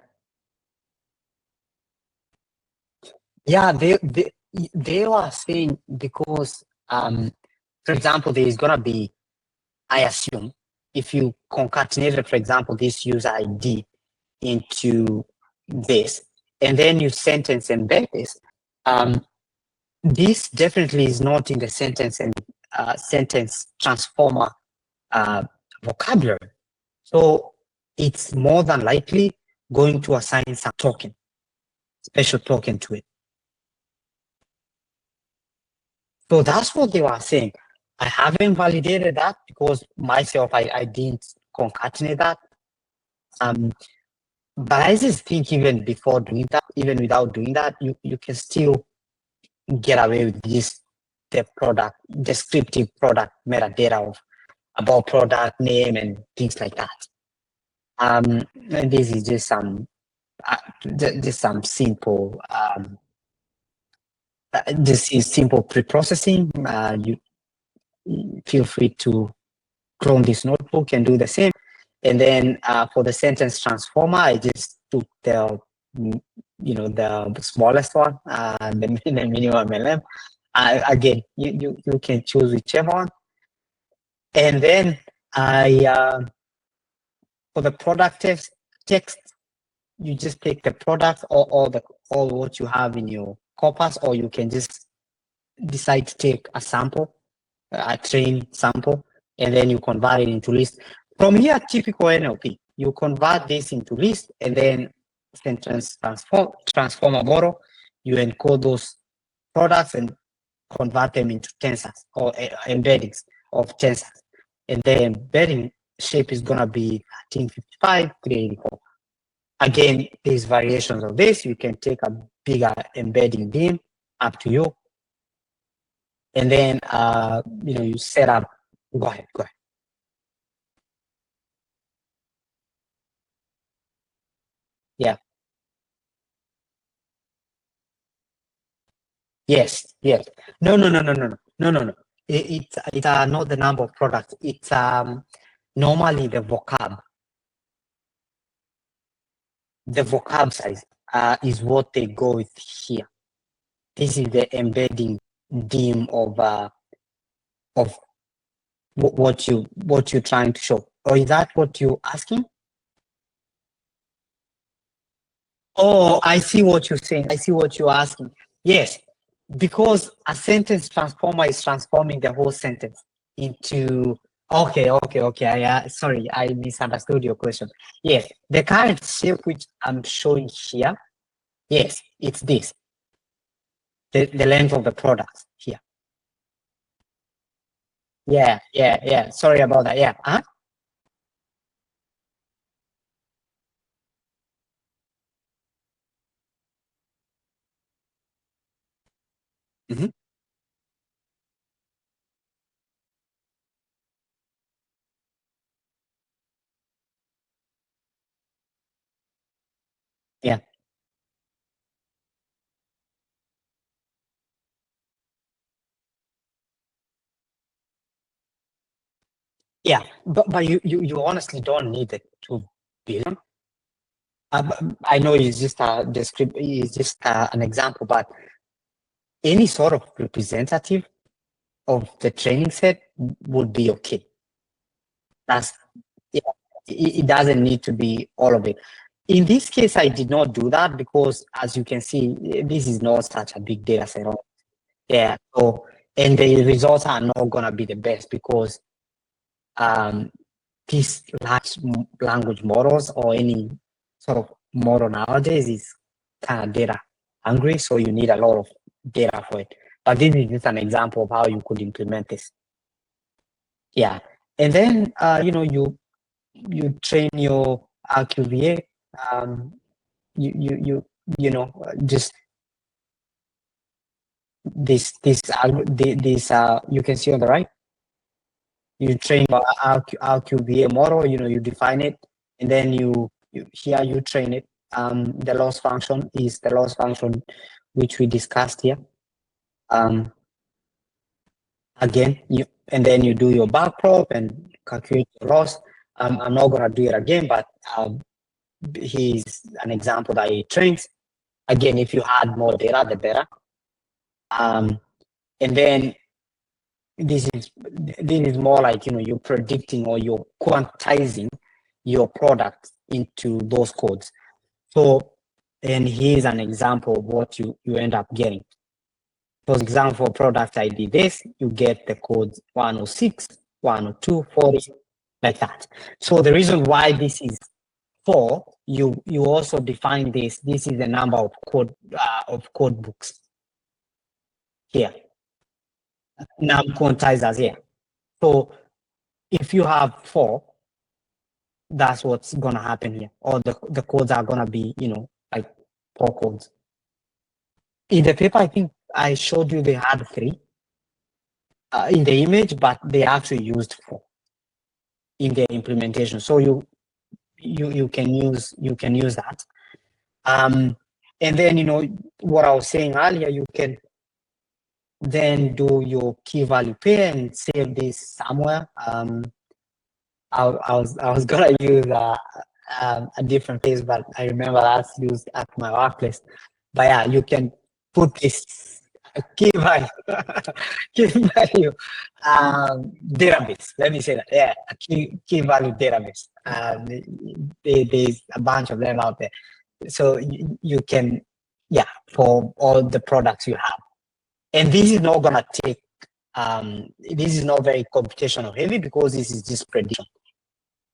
Yeah, they were saying because, for example, there is gonna be, I assume, if you concatenated, for example, this user ID into this, and then you sentence embed this, this definitely is not in the sentence and sentence transformer vocabulary. So it's more than likely going to assign some token, special token to it. So that's what they were saying. I haven't validated that because myself, I didn't concatenate that. But I just think even before doing that, even without doing that, you can still get away with this, the product, descriptive product metadata of about product name and things like that. And this is just some simple, this is simple pre-processing. You feel free to clone this notebook and do the same. And then for the sentence transformer, I just took the the smallest one, the minimum LM. Again, you can choose whichever one. And then for the product text, you just take the product or what you have in your corpus, or you can just decide to take a sample, a train sample, and then you convert it into list. From here, typical NLP, you convert this into list, and then sentence transformer model, you encode those products and convert them into tensors or embeddings of tensors. And the embedding shape is going to be 1355, 384. Again, there's variations of this. You can take a bigger embedding beam, up to you. And then, you set up, go ahead. Yeah. Yes. No. It's not the number of products. It's normally the vocab. The vocab size is what they go with here. This is the embedding dim of what you're trying to show. Or is that what you're asking? Oh, I see what you're saying. I see what you're asking. Yes, because a sentence transformer is transforming the whole sentence into. Okay. Sorry, I misunderstood your question. Yes, the current shape which I'm showing here. Yes, it's this. the length of the product here. Yeah. Sorry about that. Yeah. Mm-hmm. Yeah. Yeah, but you honestly don't need the 2 billion. I know it's just a description, it's just an example, but any sort of representative of the training set would be okay. That's yeah, it doesn't need to be all of it. In this case, I did not do that because, as you can see, this is not such a big data set. Yeah, so and the results are not gonna be the best because these large language models or any sort of model nowadays is kind of data hungry, so you need a lot of data for it. But this is just an example of how you could implement this. Yeah, and then you train your RQVA. You know just this you can see on the right. You train your RQVA model. You define it, and then here you train it. The loss function is the loss function which we discussed here. Again, and then you do your backprop and calculate your loss. I'm not gonna do it again, but he's an example that he trains. Again, if you had more data, the better. And then this is more like you're predicting or you're quantizing your product into those codes. So, and here's an example of what you end up getting. For example, product ID this, you get the codes 106, 102, 40, like that. So the reason why this is 4, you also define this. This is the number of code books here. Now quantizers here. So if you have 4, that's what's gonna happen here. Or the codes are gonna be, like 4 codes. In the paper, I think I showed you they had 3 in the image, but they actually used 4 in their implementation. So you can use that. And then what I was saying earlier, you can then do your key value pair and save this somewhere. I was gonna use a different place, but I remember that's used at my workplace. But yeah, you can put this key value database. Let me say that. Yeah, a key value database. There's a bunch of them out there, so you can, for all the products you have. And this is not gonna take. This is not very computational heavy because this is just prediction.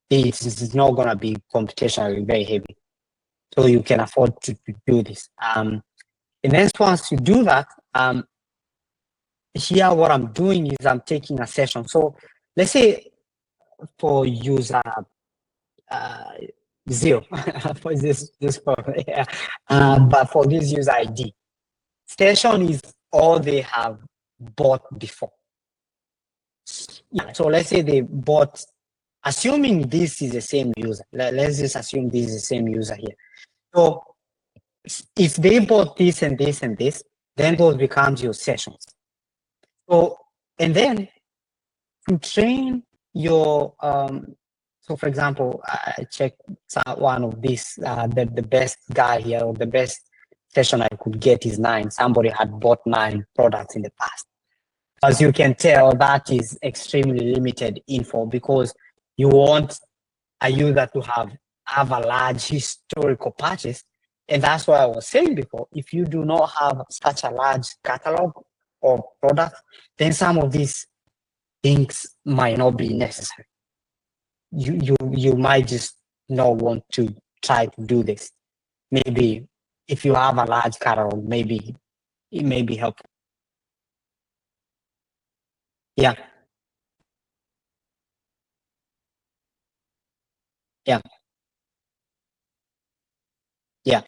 This is not gonna be computationally very heavy, so you can afford to do this. And then once you do that, here what I'm doing is I'm taking a session. So let's say for user 0 for this yeah. But for this user ID, session is all they have bought before. Yeah. So let's say they bought, assuming this is the same user. Let's just assume this is the same user here. So if they bought this and this and this, then those becomes your sessions. So, and then to train your, so for example, I checked one of these, the best guy here, or the best session I could get is 9. Somebody had bought 9 products in the past. As you can tell, that is extremely limited info because you want a user to have a large historical purchase. And that's what I was saying before. If you do not have such a large catalog of products, then some of these things might not be necessary. You might just not want to try to do this. Maybe if you have a large catalog, maybe it may be helpful. Yeah. Yeah. Yeah.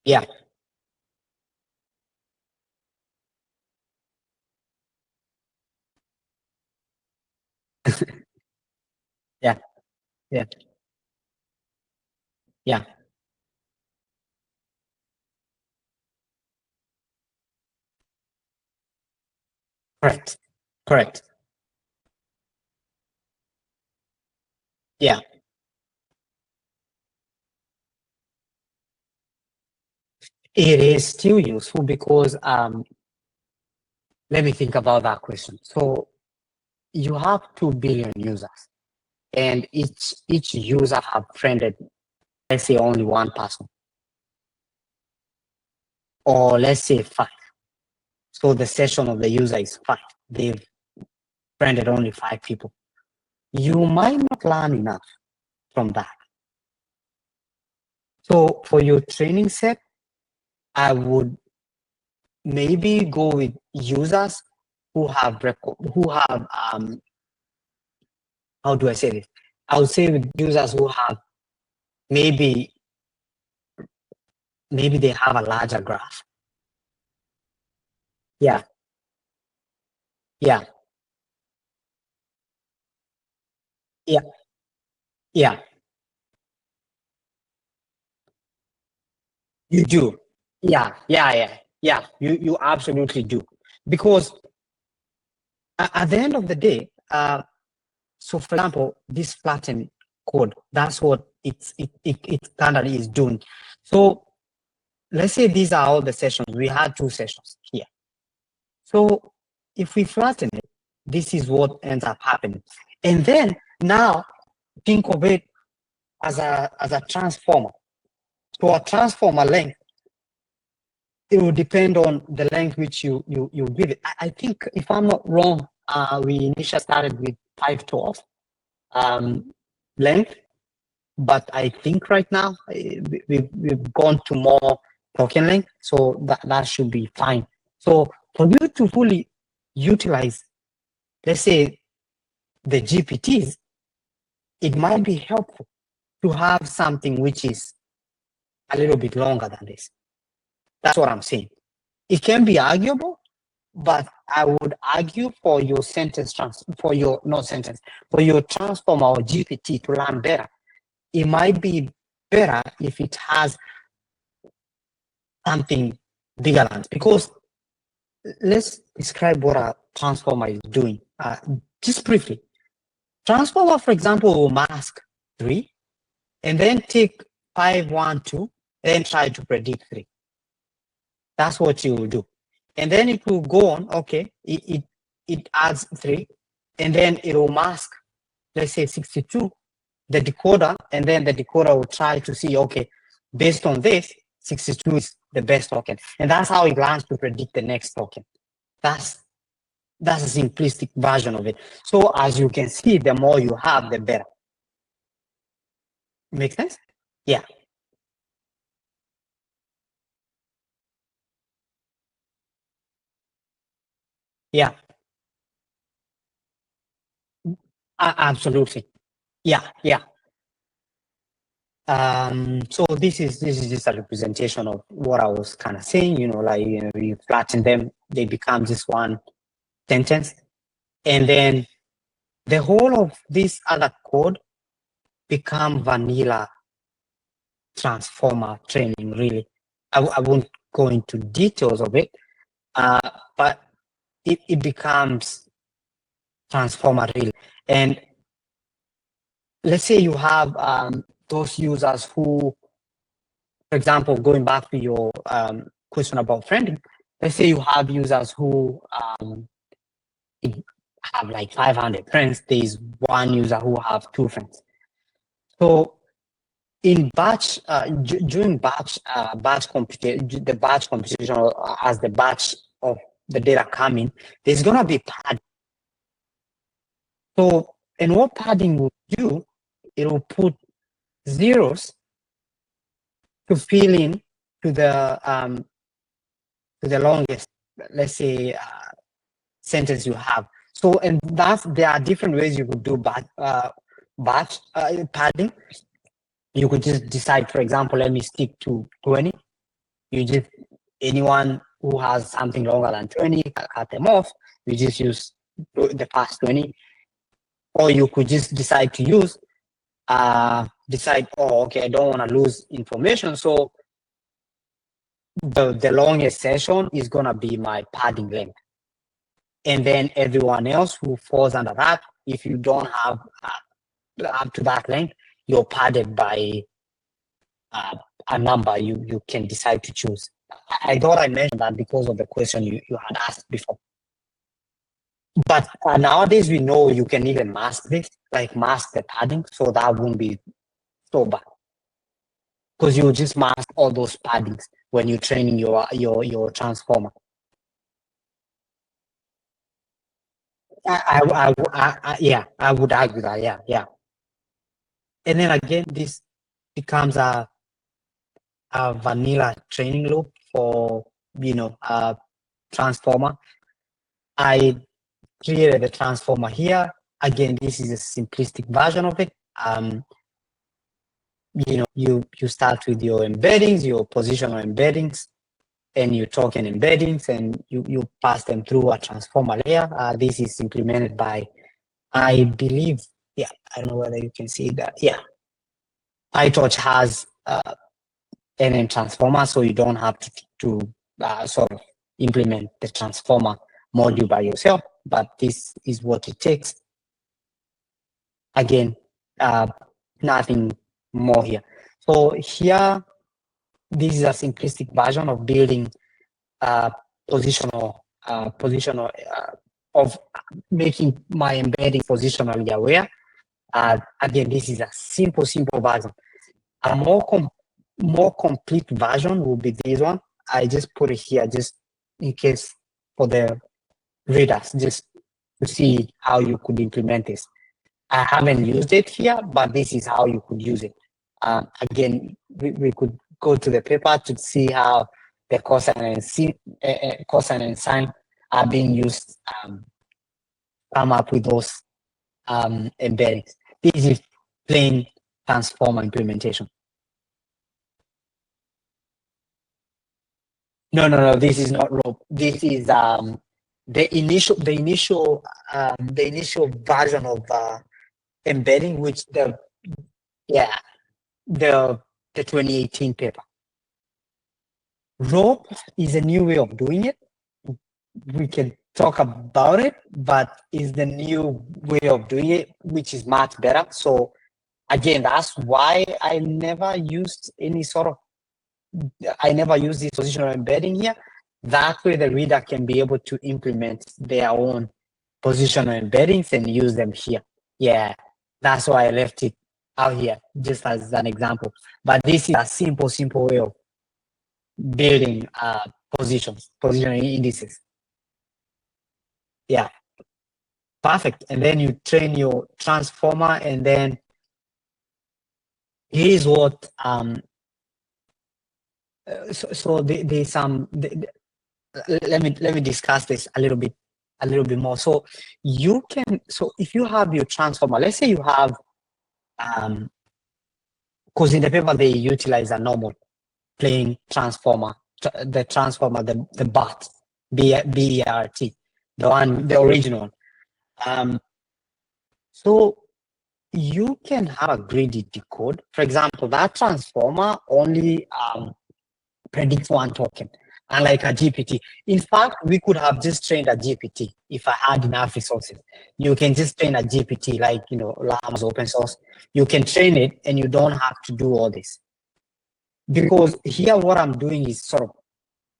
Yeah. Yeah. Yeah. Yeah. Correct. Correct. Yeah. It is still useful because let me think about that question. So you have 2 billion users, and each user have friended, let's say, only one person, or let's say 5. So the session of the user is 5. They've friended only 5 people. You might not learn enough from that. So for your training set, I would maybe go with users who have how do I say this? I would say with users who have maybe they have a larger graph. Yeah. Yeah. Yeah. Yeah. You do. Yeah. Yeah. Yeah. Yeah. You absolutely do. Because at the end of the day, so for example, this flattened code, that's what it currently is doing. So let's say these are all the sessions. We had 2 sessions here. So if we flatten it, this is what ends up happening. And then now think of it as a transformer. So a transformer length, it will depend on the length which you give it. I think, if I'm not wrong, we initially started with 512 length, but I think right now we've gone to more token length, so that should be fine. So for you to fully utilize, let's say, the GPTs, it might be helpful to have something which is a little bit longer than this. That's what I'm saying. It can be arguable, but I would argue for your for your transformer or GPT to learn better. It might be better if it has something bigger than, because let's describe what a transformer is doing. Just briefly, transformer, for example, will mask 3 and then take 5, 1, 2, and then try to predict 3. That's what you will do. And then it will go on, okay, it adds 3, and then it will mask, let's say, 62, the decoder, and then the decoder will try to see, okay, based on this, 62 is the best token. And that's how it learns to predict the next token. That's a simplistic version of it. So as you can see, the more you have, the better. Make sense? Yeah. Yeah. Absolutely. Yeah. Yeah. So this is just a representation of what I was kind of saying, like, you flatten them, they become just one sentence. And then the whole of this other code become vanilla transformer training, really. I won't go into details of it, but it becomes transformer, really. And let's say you have those users who, for example, going back to your question about friending, let's say you have users who have like 500 friends. There's one user who have 2 friends. So in batch, during batch computation, the batch computation, as the batch of the data coming, there's gonna be padding. So, and what padding will do, it will put zeros to fill in the longest, let's say, sentence you have. So, and there are different ways you could do batch padding. You could just decide, for example, let me stick to 20. You just, anyone who has something longer than 20, cut them off. You just use the past 20. Or you could just decide to use, oh, okay, I don't want to lose information. So the longest session is going to be my padding length. And then everyone else who falls under that, if you don't have up to that length, you're padded by a number you can decide to choose. I thought I mentioned that because of the question you had asked before. But nowadays we know you can even mask this, like mask the padding, so that won't be so bad. Because you just mask all those paddings when you're training your transformer. Yeah, I would argue that. Yeah. And then again, this becomes a vanilla training loop for a transformer. I created a transformer here. Again, this is a simplistic version of it. You start with your embeddings, your positional embeddings, and your token embeddings, and you pass them through a transformer layer. This is implemented by, I believe, I don't know whether you can see that. Yeah, Pytorch has an transformer, so you don't have to sort of implement the transformer module by yourself, but this is what it takes. Again, nothing more here. So here, this is a simplistic version of building positional of making my embedding positionally aware. Again, this is a simple version. A more complete version will be this one. I just put it here just in case for the readers, just to see how you could implement this. I haven't used it here, but this is how you could use it. Again, we could go to the paper to see how the cosine and sine are being used, come up with those embeddings. This is plain transformer implementation. No, this is not rope. This is the initial version of embedding, which the 2018 paper. Rope is a new way of doing it. We can talk about it, but it's the new way of doing it, which is much better. So again, that's why I never used this positional embedding here. That way the reader can be able to implement their own positional embeddings and use them here. Yeah, that's why I left it out here, just as an example. But this is a simple way of building positional indices. Yeah, perfect. And then you train your transformer, and then here's what there's some. Let me discuss this a little bit more. So you can, if you have your transformer, let's say you have, because in the paper they utilize a normal plain transformer, the BERT, BERT, the original one. So you can have a greedy decode. For example, that transformer only predicts one token, unlike a GPT. In fact, we could have just trained a GPT if I had enough resources. You can just train a GPT, like, Llama's open source. You can train it and you don't have to do all this. Because here what I'm doing is sort of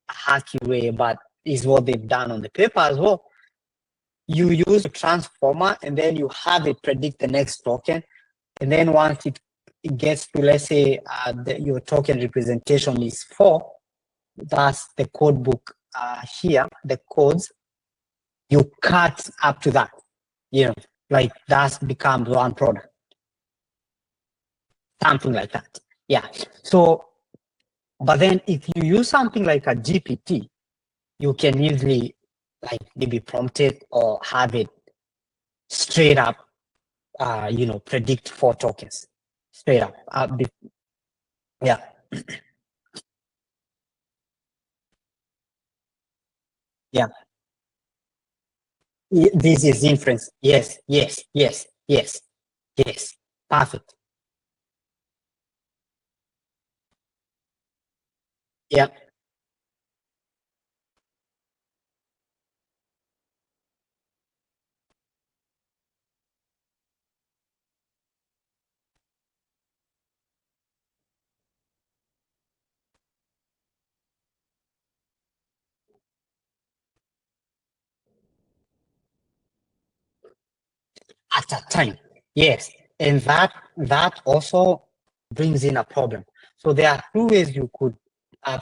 a hacky way, but is what they've done on the paper as well. You use a transformer and then you have it predict the next token. And then once it gets to, let's say, your token representation is 4, that's the code book here, the codes, you cut up to that, like that becomes one product. Something like that. Yeah. So But then if you use something like a GPT, you can easily like maybe prompt it or have it straight up, predict 4 tokens straight up. Yeah. Yeah. This is inference. Yes, yes, yes, yes, yes. Perfect. Yeah. At that time. Yes. And that also brings in a problem. So there are two ways you could,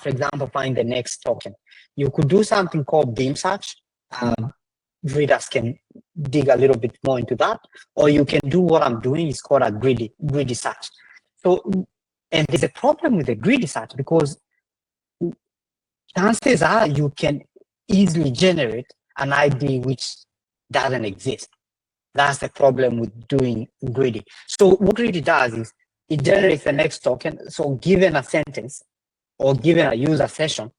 for example, find the next token. You could do something called beam search. Readers can dig a little bit more into that, or you can do what I'm doing. It's called a greedy search. So, and there's a problem with the greedy search because chances are you can easily generate an ID which doesn't exist. That's the problem with doing greedy. So what greedy does is it generates the next token. So given a sentence or given a user session,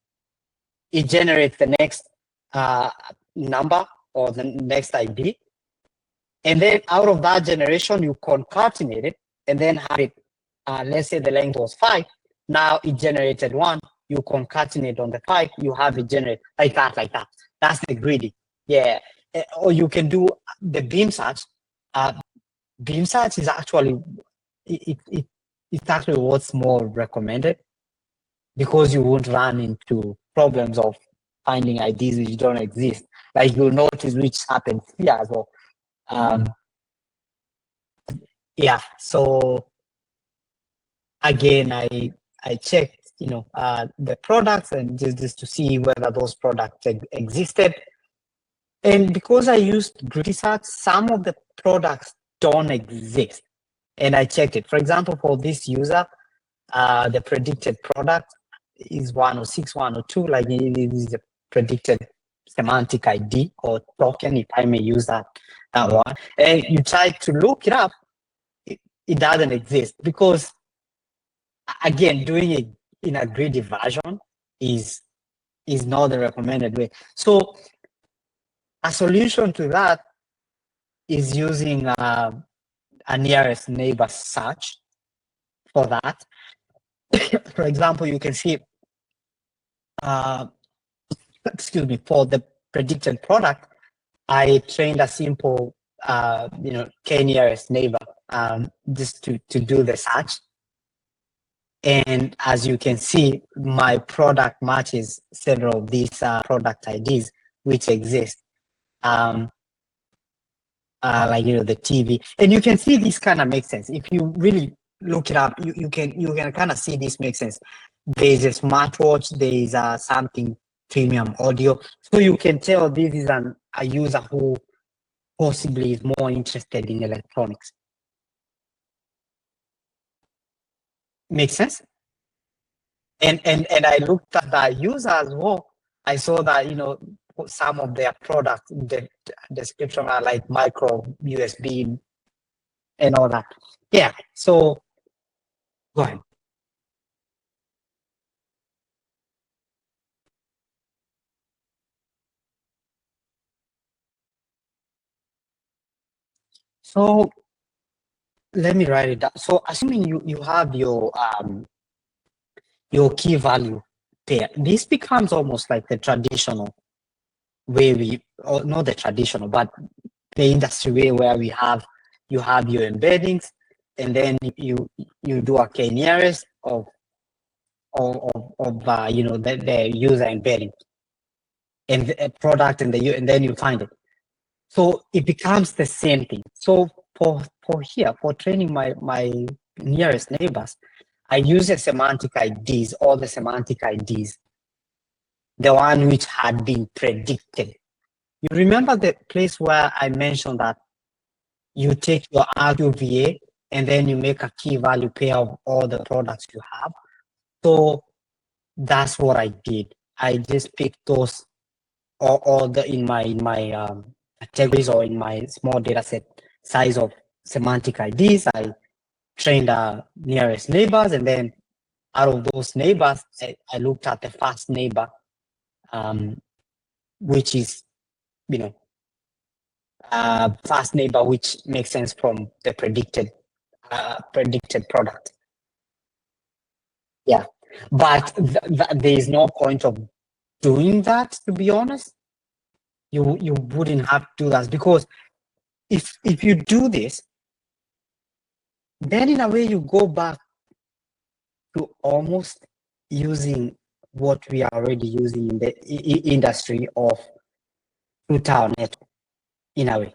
it generates the next number or the next ID. And then out of that generation, you concatenate it and then have it, let's say the length was 5. Now it generated 1. You concatenate on the 5, you have it generate like that, like that. That's the greedy. Yeah. Or you can do the beam search. Beam search is actually, it's actually what's more recommended because you won't run into problems of finding IDs which don't exist. Like you'll notice which happens here as well. Yeah, so again, I checked, the products and just to see whether those products existed. And because I used greedy search, some of the products don't exist. And I checked it. For example, for this user, the predicted product is 106, 102, like it is a predicted semantic ID or token, if I may use that one. And you try to look it up, it doesn't exist because, again, doing it in a greedy version is not the recommended way. So a solution to that is using a nearest neighbor search for that. For example, you can see, excuse me, for the predicted product, I trained a simple, k nearest neighbor just to do the search. And as you can see, my product matches several of these product IDs which exist. Like the TV, and you can see this kind of makes sense if you really look it up. You can kind of see this makes sense. There's a smartwatch. There is something premium audio, so you can tell this is a user who possibly is more interested in electronics. Makes sense. And I looked at the user as well. I saw that some of their products, the description are like micro USB and all that. Yeah. So go ahead. So let me write it down. So assuming you have your key value pair, this becomes almost like the traditional way or not the traditional, but the industry way where you have your embeddings, and then you do a k-nearest of the user embedding and the product and then you find it. So it becomes the same thing. So for training my nearest neighbors, I use the semantic IDs, all the semantic IDs, the one which had been predicted. You remember the place where I mentioned that you take your RQVA and then you make a key value pair of all the products you have. So that's what I did. I just picked those all the in my categories or in my small data set size of semantic IDs. I trained nearest neighbors, and then out of those neighbors, I looked at the first neighbor, which is, you know, first neighbor, which makes sense from the predicted product. Yeah, but there is no point of doing that, to be honest. You wouldn't have to do that, because if you do this, then in a way you go back to almost using what we are already using in the industry of two-tower network, in a way.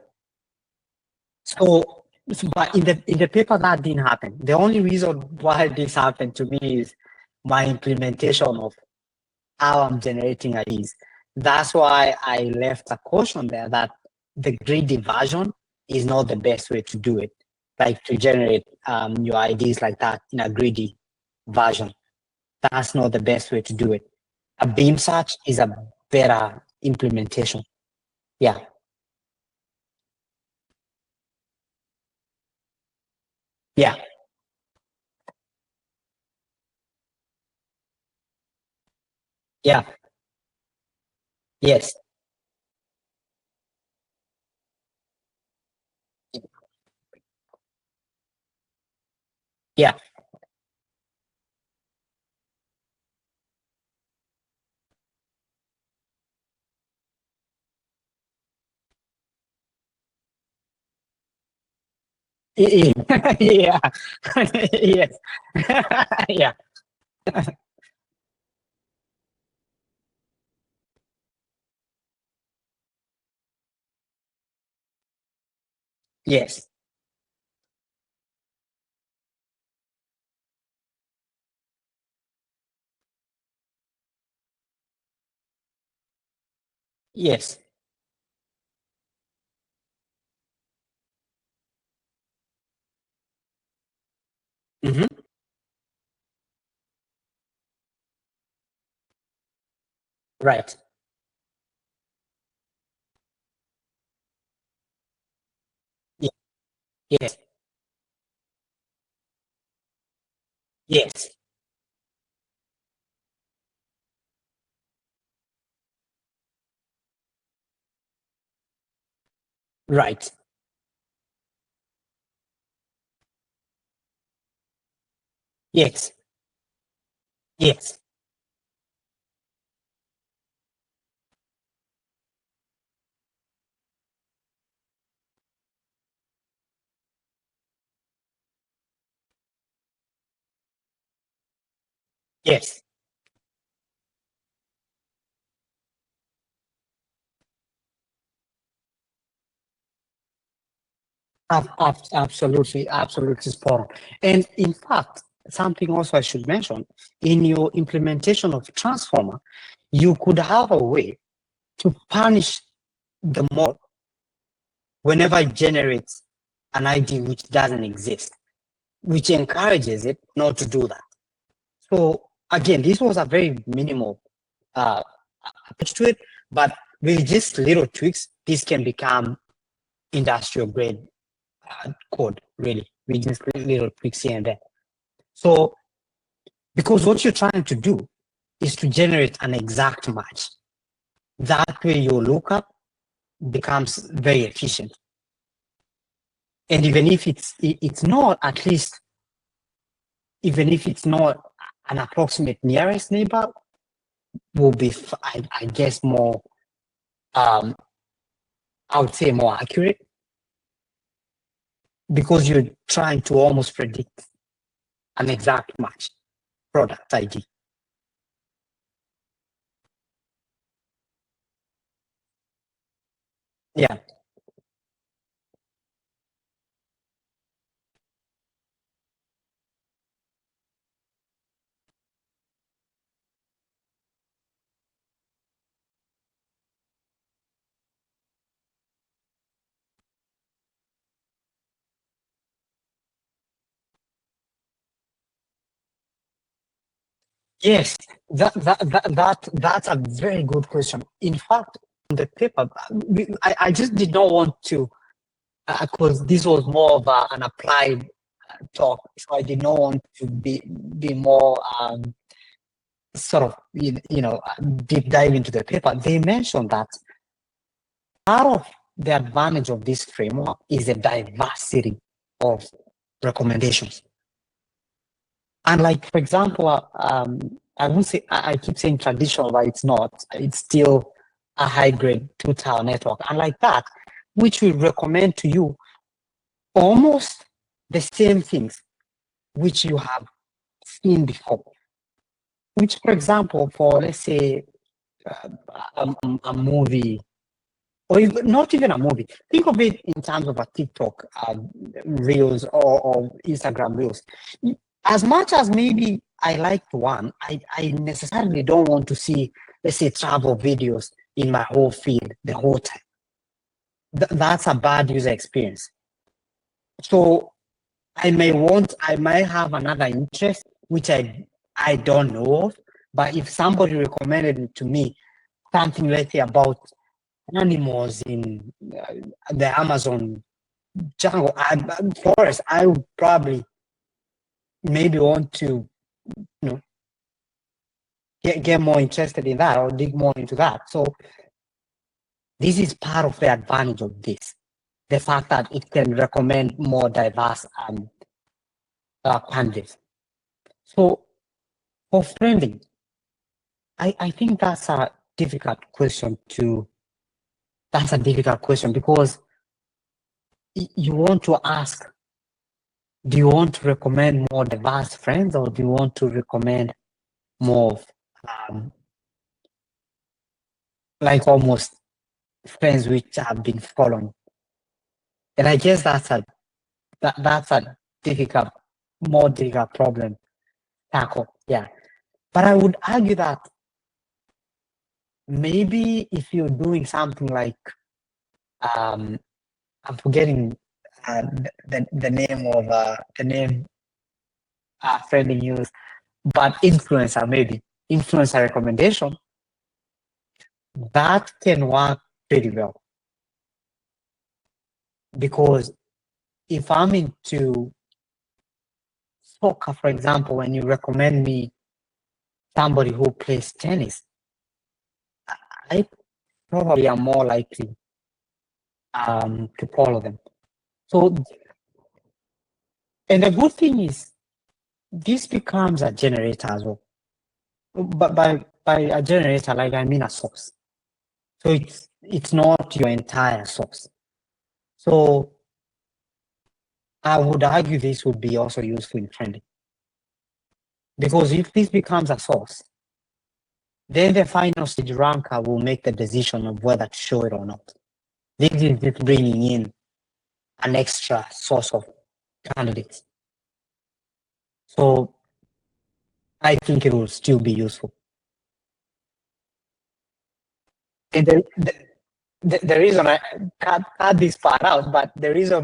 So, but in the paper that didn't happen. The only reason why this happened to me is my implementation of how I'm generating IDs. That's why I left a caution there that the greedy version is not the best way to do it, like to generate your IDs like that in a greedy version. That's not the best way to do it. A beam search is a better implementation. Yeah. Yeah. Yeah. Yes. Yeah. Yeah. Yes. Yeah. Yes. Yes. Mm-hmm. Right. Yeah. Yes. Yes. Right. Yes. Yes. Yes. Absolutely. Absolutely spot on. And in fact, something also I should mention, in your implementation of transformer, you could have a way to punish the model whenever it generates an ID which doesn't exist, which encourages it not to do that. So again, this was a very minimal uh, approach to it, but with just little tweaks, this can become industrial grade code, really, with just little tweaks here and there. So, because what you're trying to do is to generate an exact match. That way, your lookup becomes very efficient. And even if it's not, at least, even if it's not an approximate nearest neighbor, will be, I guess, more, I would say, more accurate, because you're trying to almost predict an exact match product ID. Yeah. Yes, that's a very good question. In fact, in the paper, I just did not want to, because this was more of an applied talk, so I did not want to be more sort of deep dive into the paper. They mentioned that part of the advantage of this framework is a diversity of recommendations. And like, for example, I won't say, I keep saying traditional, but it's not. It's still a high-grade two-tile network. And like that, which will recommend to you almost the same things which you have seen before. Which, for example, for, let's say, a movie, or not even a movie. Think of it in terms of a TikTok Reels or Instagram Reels. As much as maybe I liked one, I necessarily don't want to see, let's say, travel videos in my whole feed the whole time. That's a bad user experience. So I might have another interest, which I don't know of, but if somebody recommended it to me, something, let's say, about animals in the Amazon jungle, forest, I would probably maybe want to, get more interested in that or dig more into that. So this is part of the advantage of this, the fact that it can recommend more diverse candidates. So for friendly, I think that's a difficult question because you want to ask, do you want to recommend more diverse friends or do you want to recommend more like almost friends which have been following? And I guess that's a more difficult problem to tackle. Yeah. But I would argue that maybe if you're doing something like, I'm forgetting the name of the name friendly use, but influencer recommendation, that can work pretty well. Because if I'm into soccer, for example, when you recommend me somebody who plays tennis, I probably am more likely to follow them. So, and the good thing is, this becomes a generator as well. But by a generator, like I mean a source. So it's not your entire source. So I would argue this would be also useful in trending. Because if this becomes a source, then the final stage ranker will make the decision of whether to show it or not. This is just bringing in an extra source of candidates. So I think it will still be useful. And the reason I cut this part out, but the reason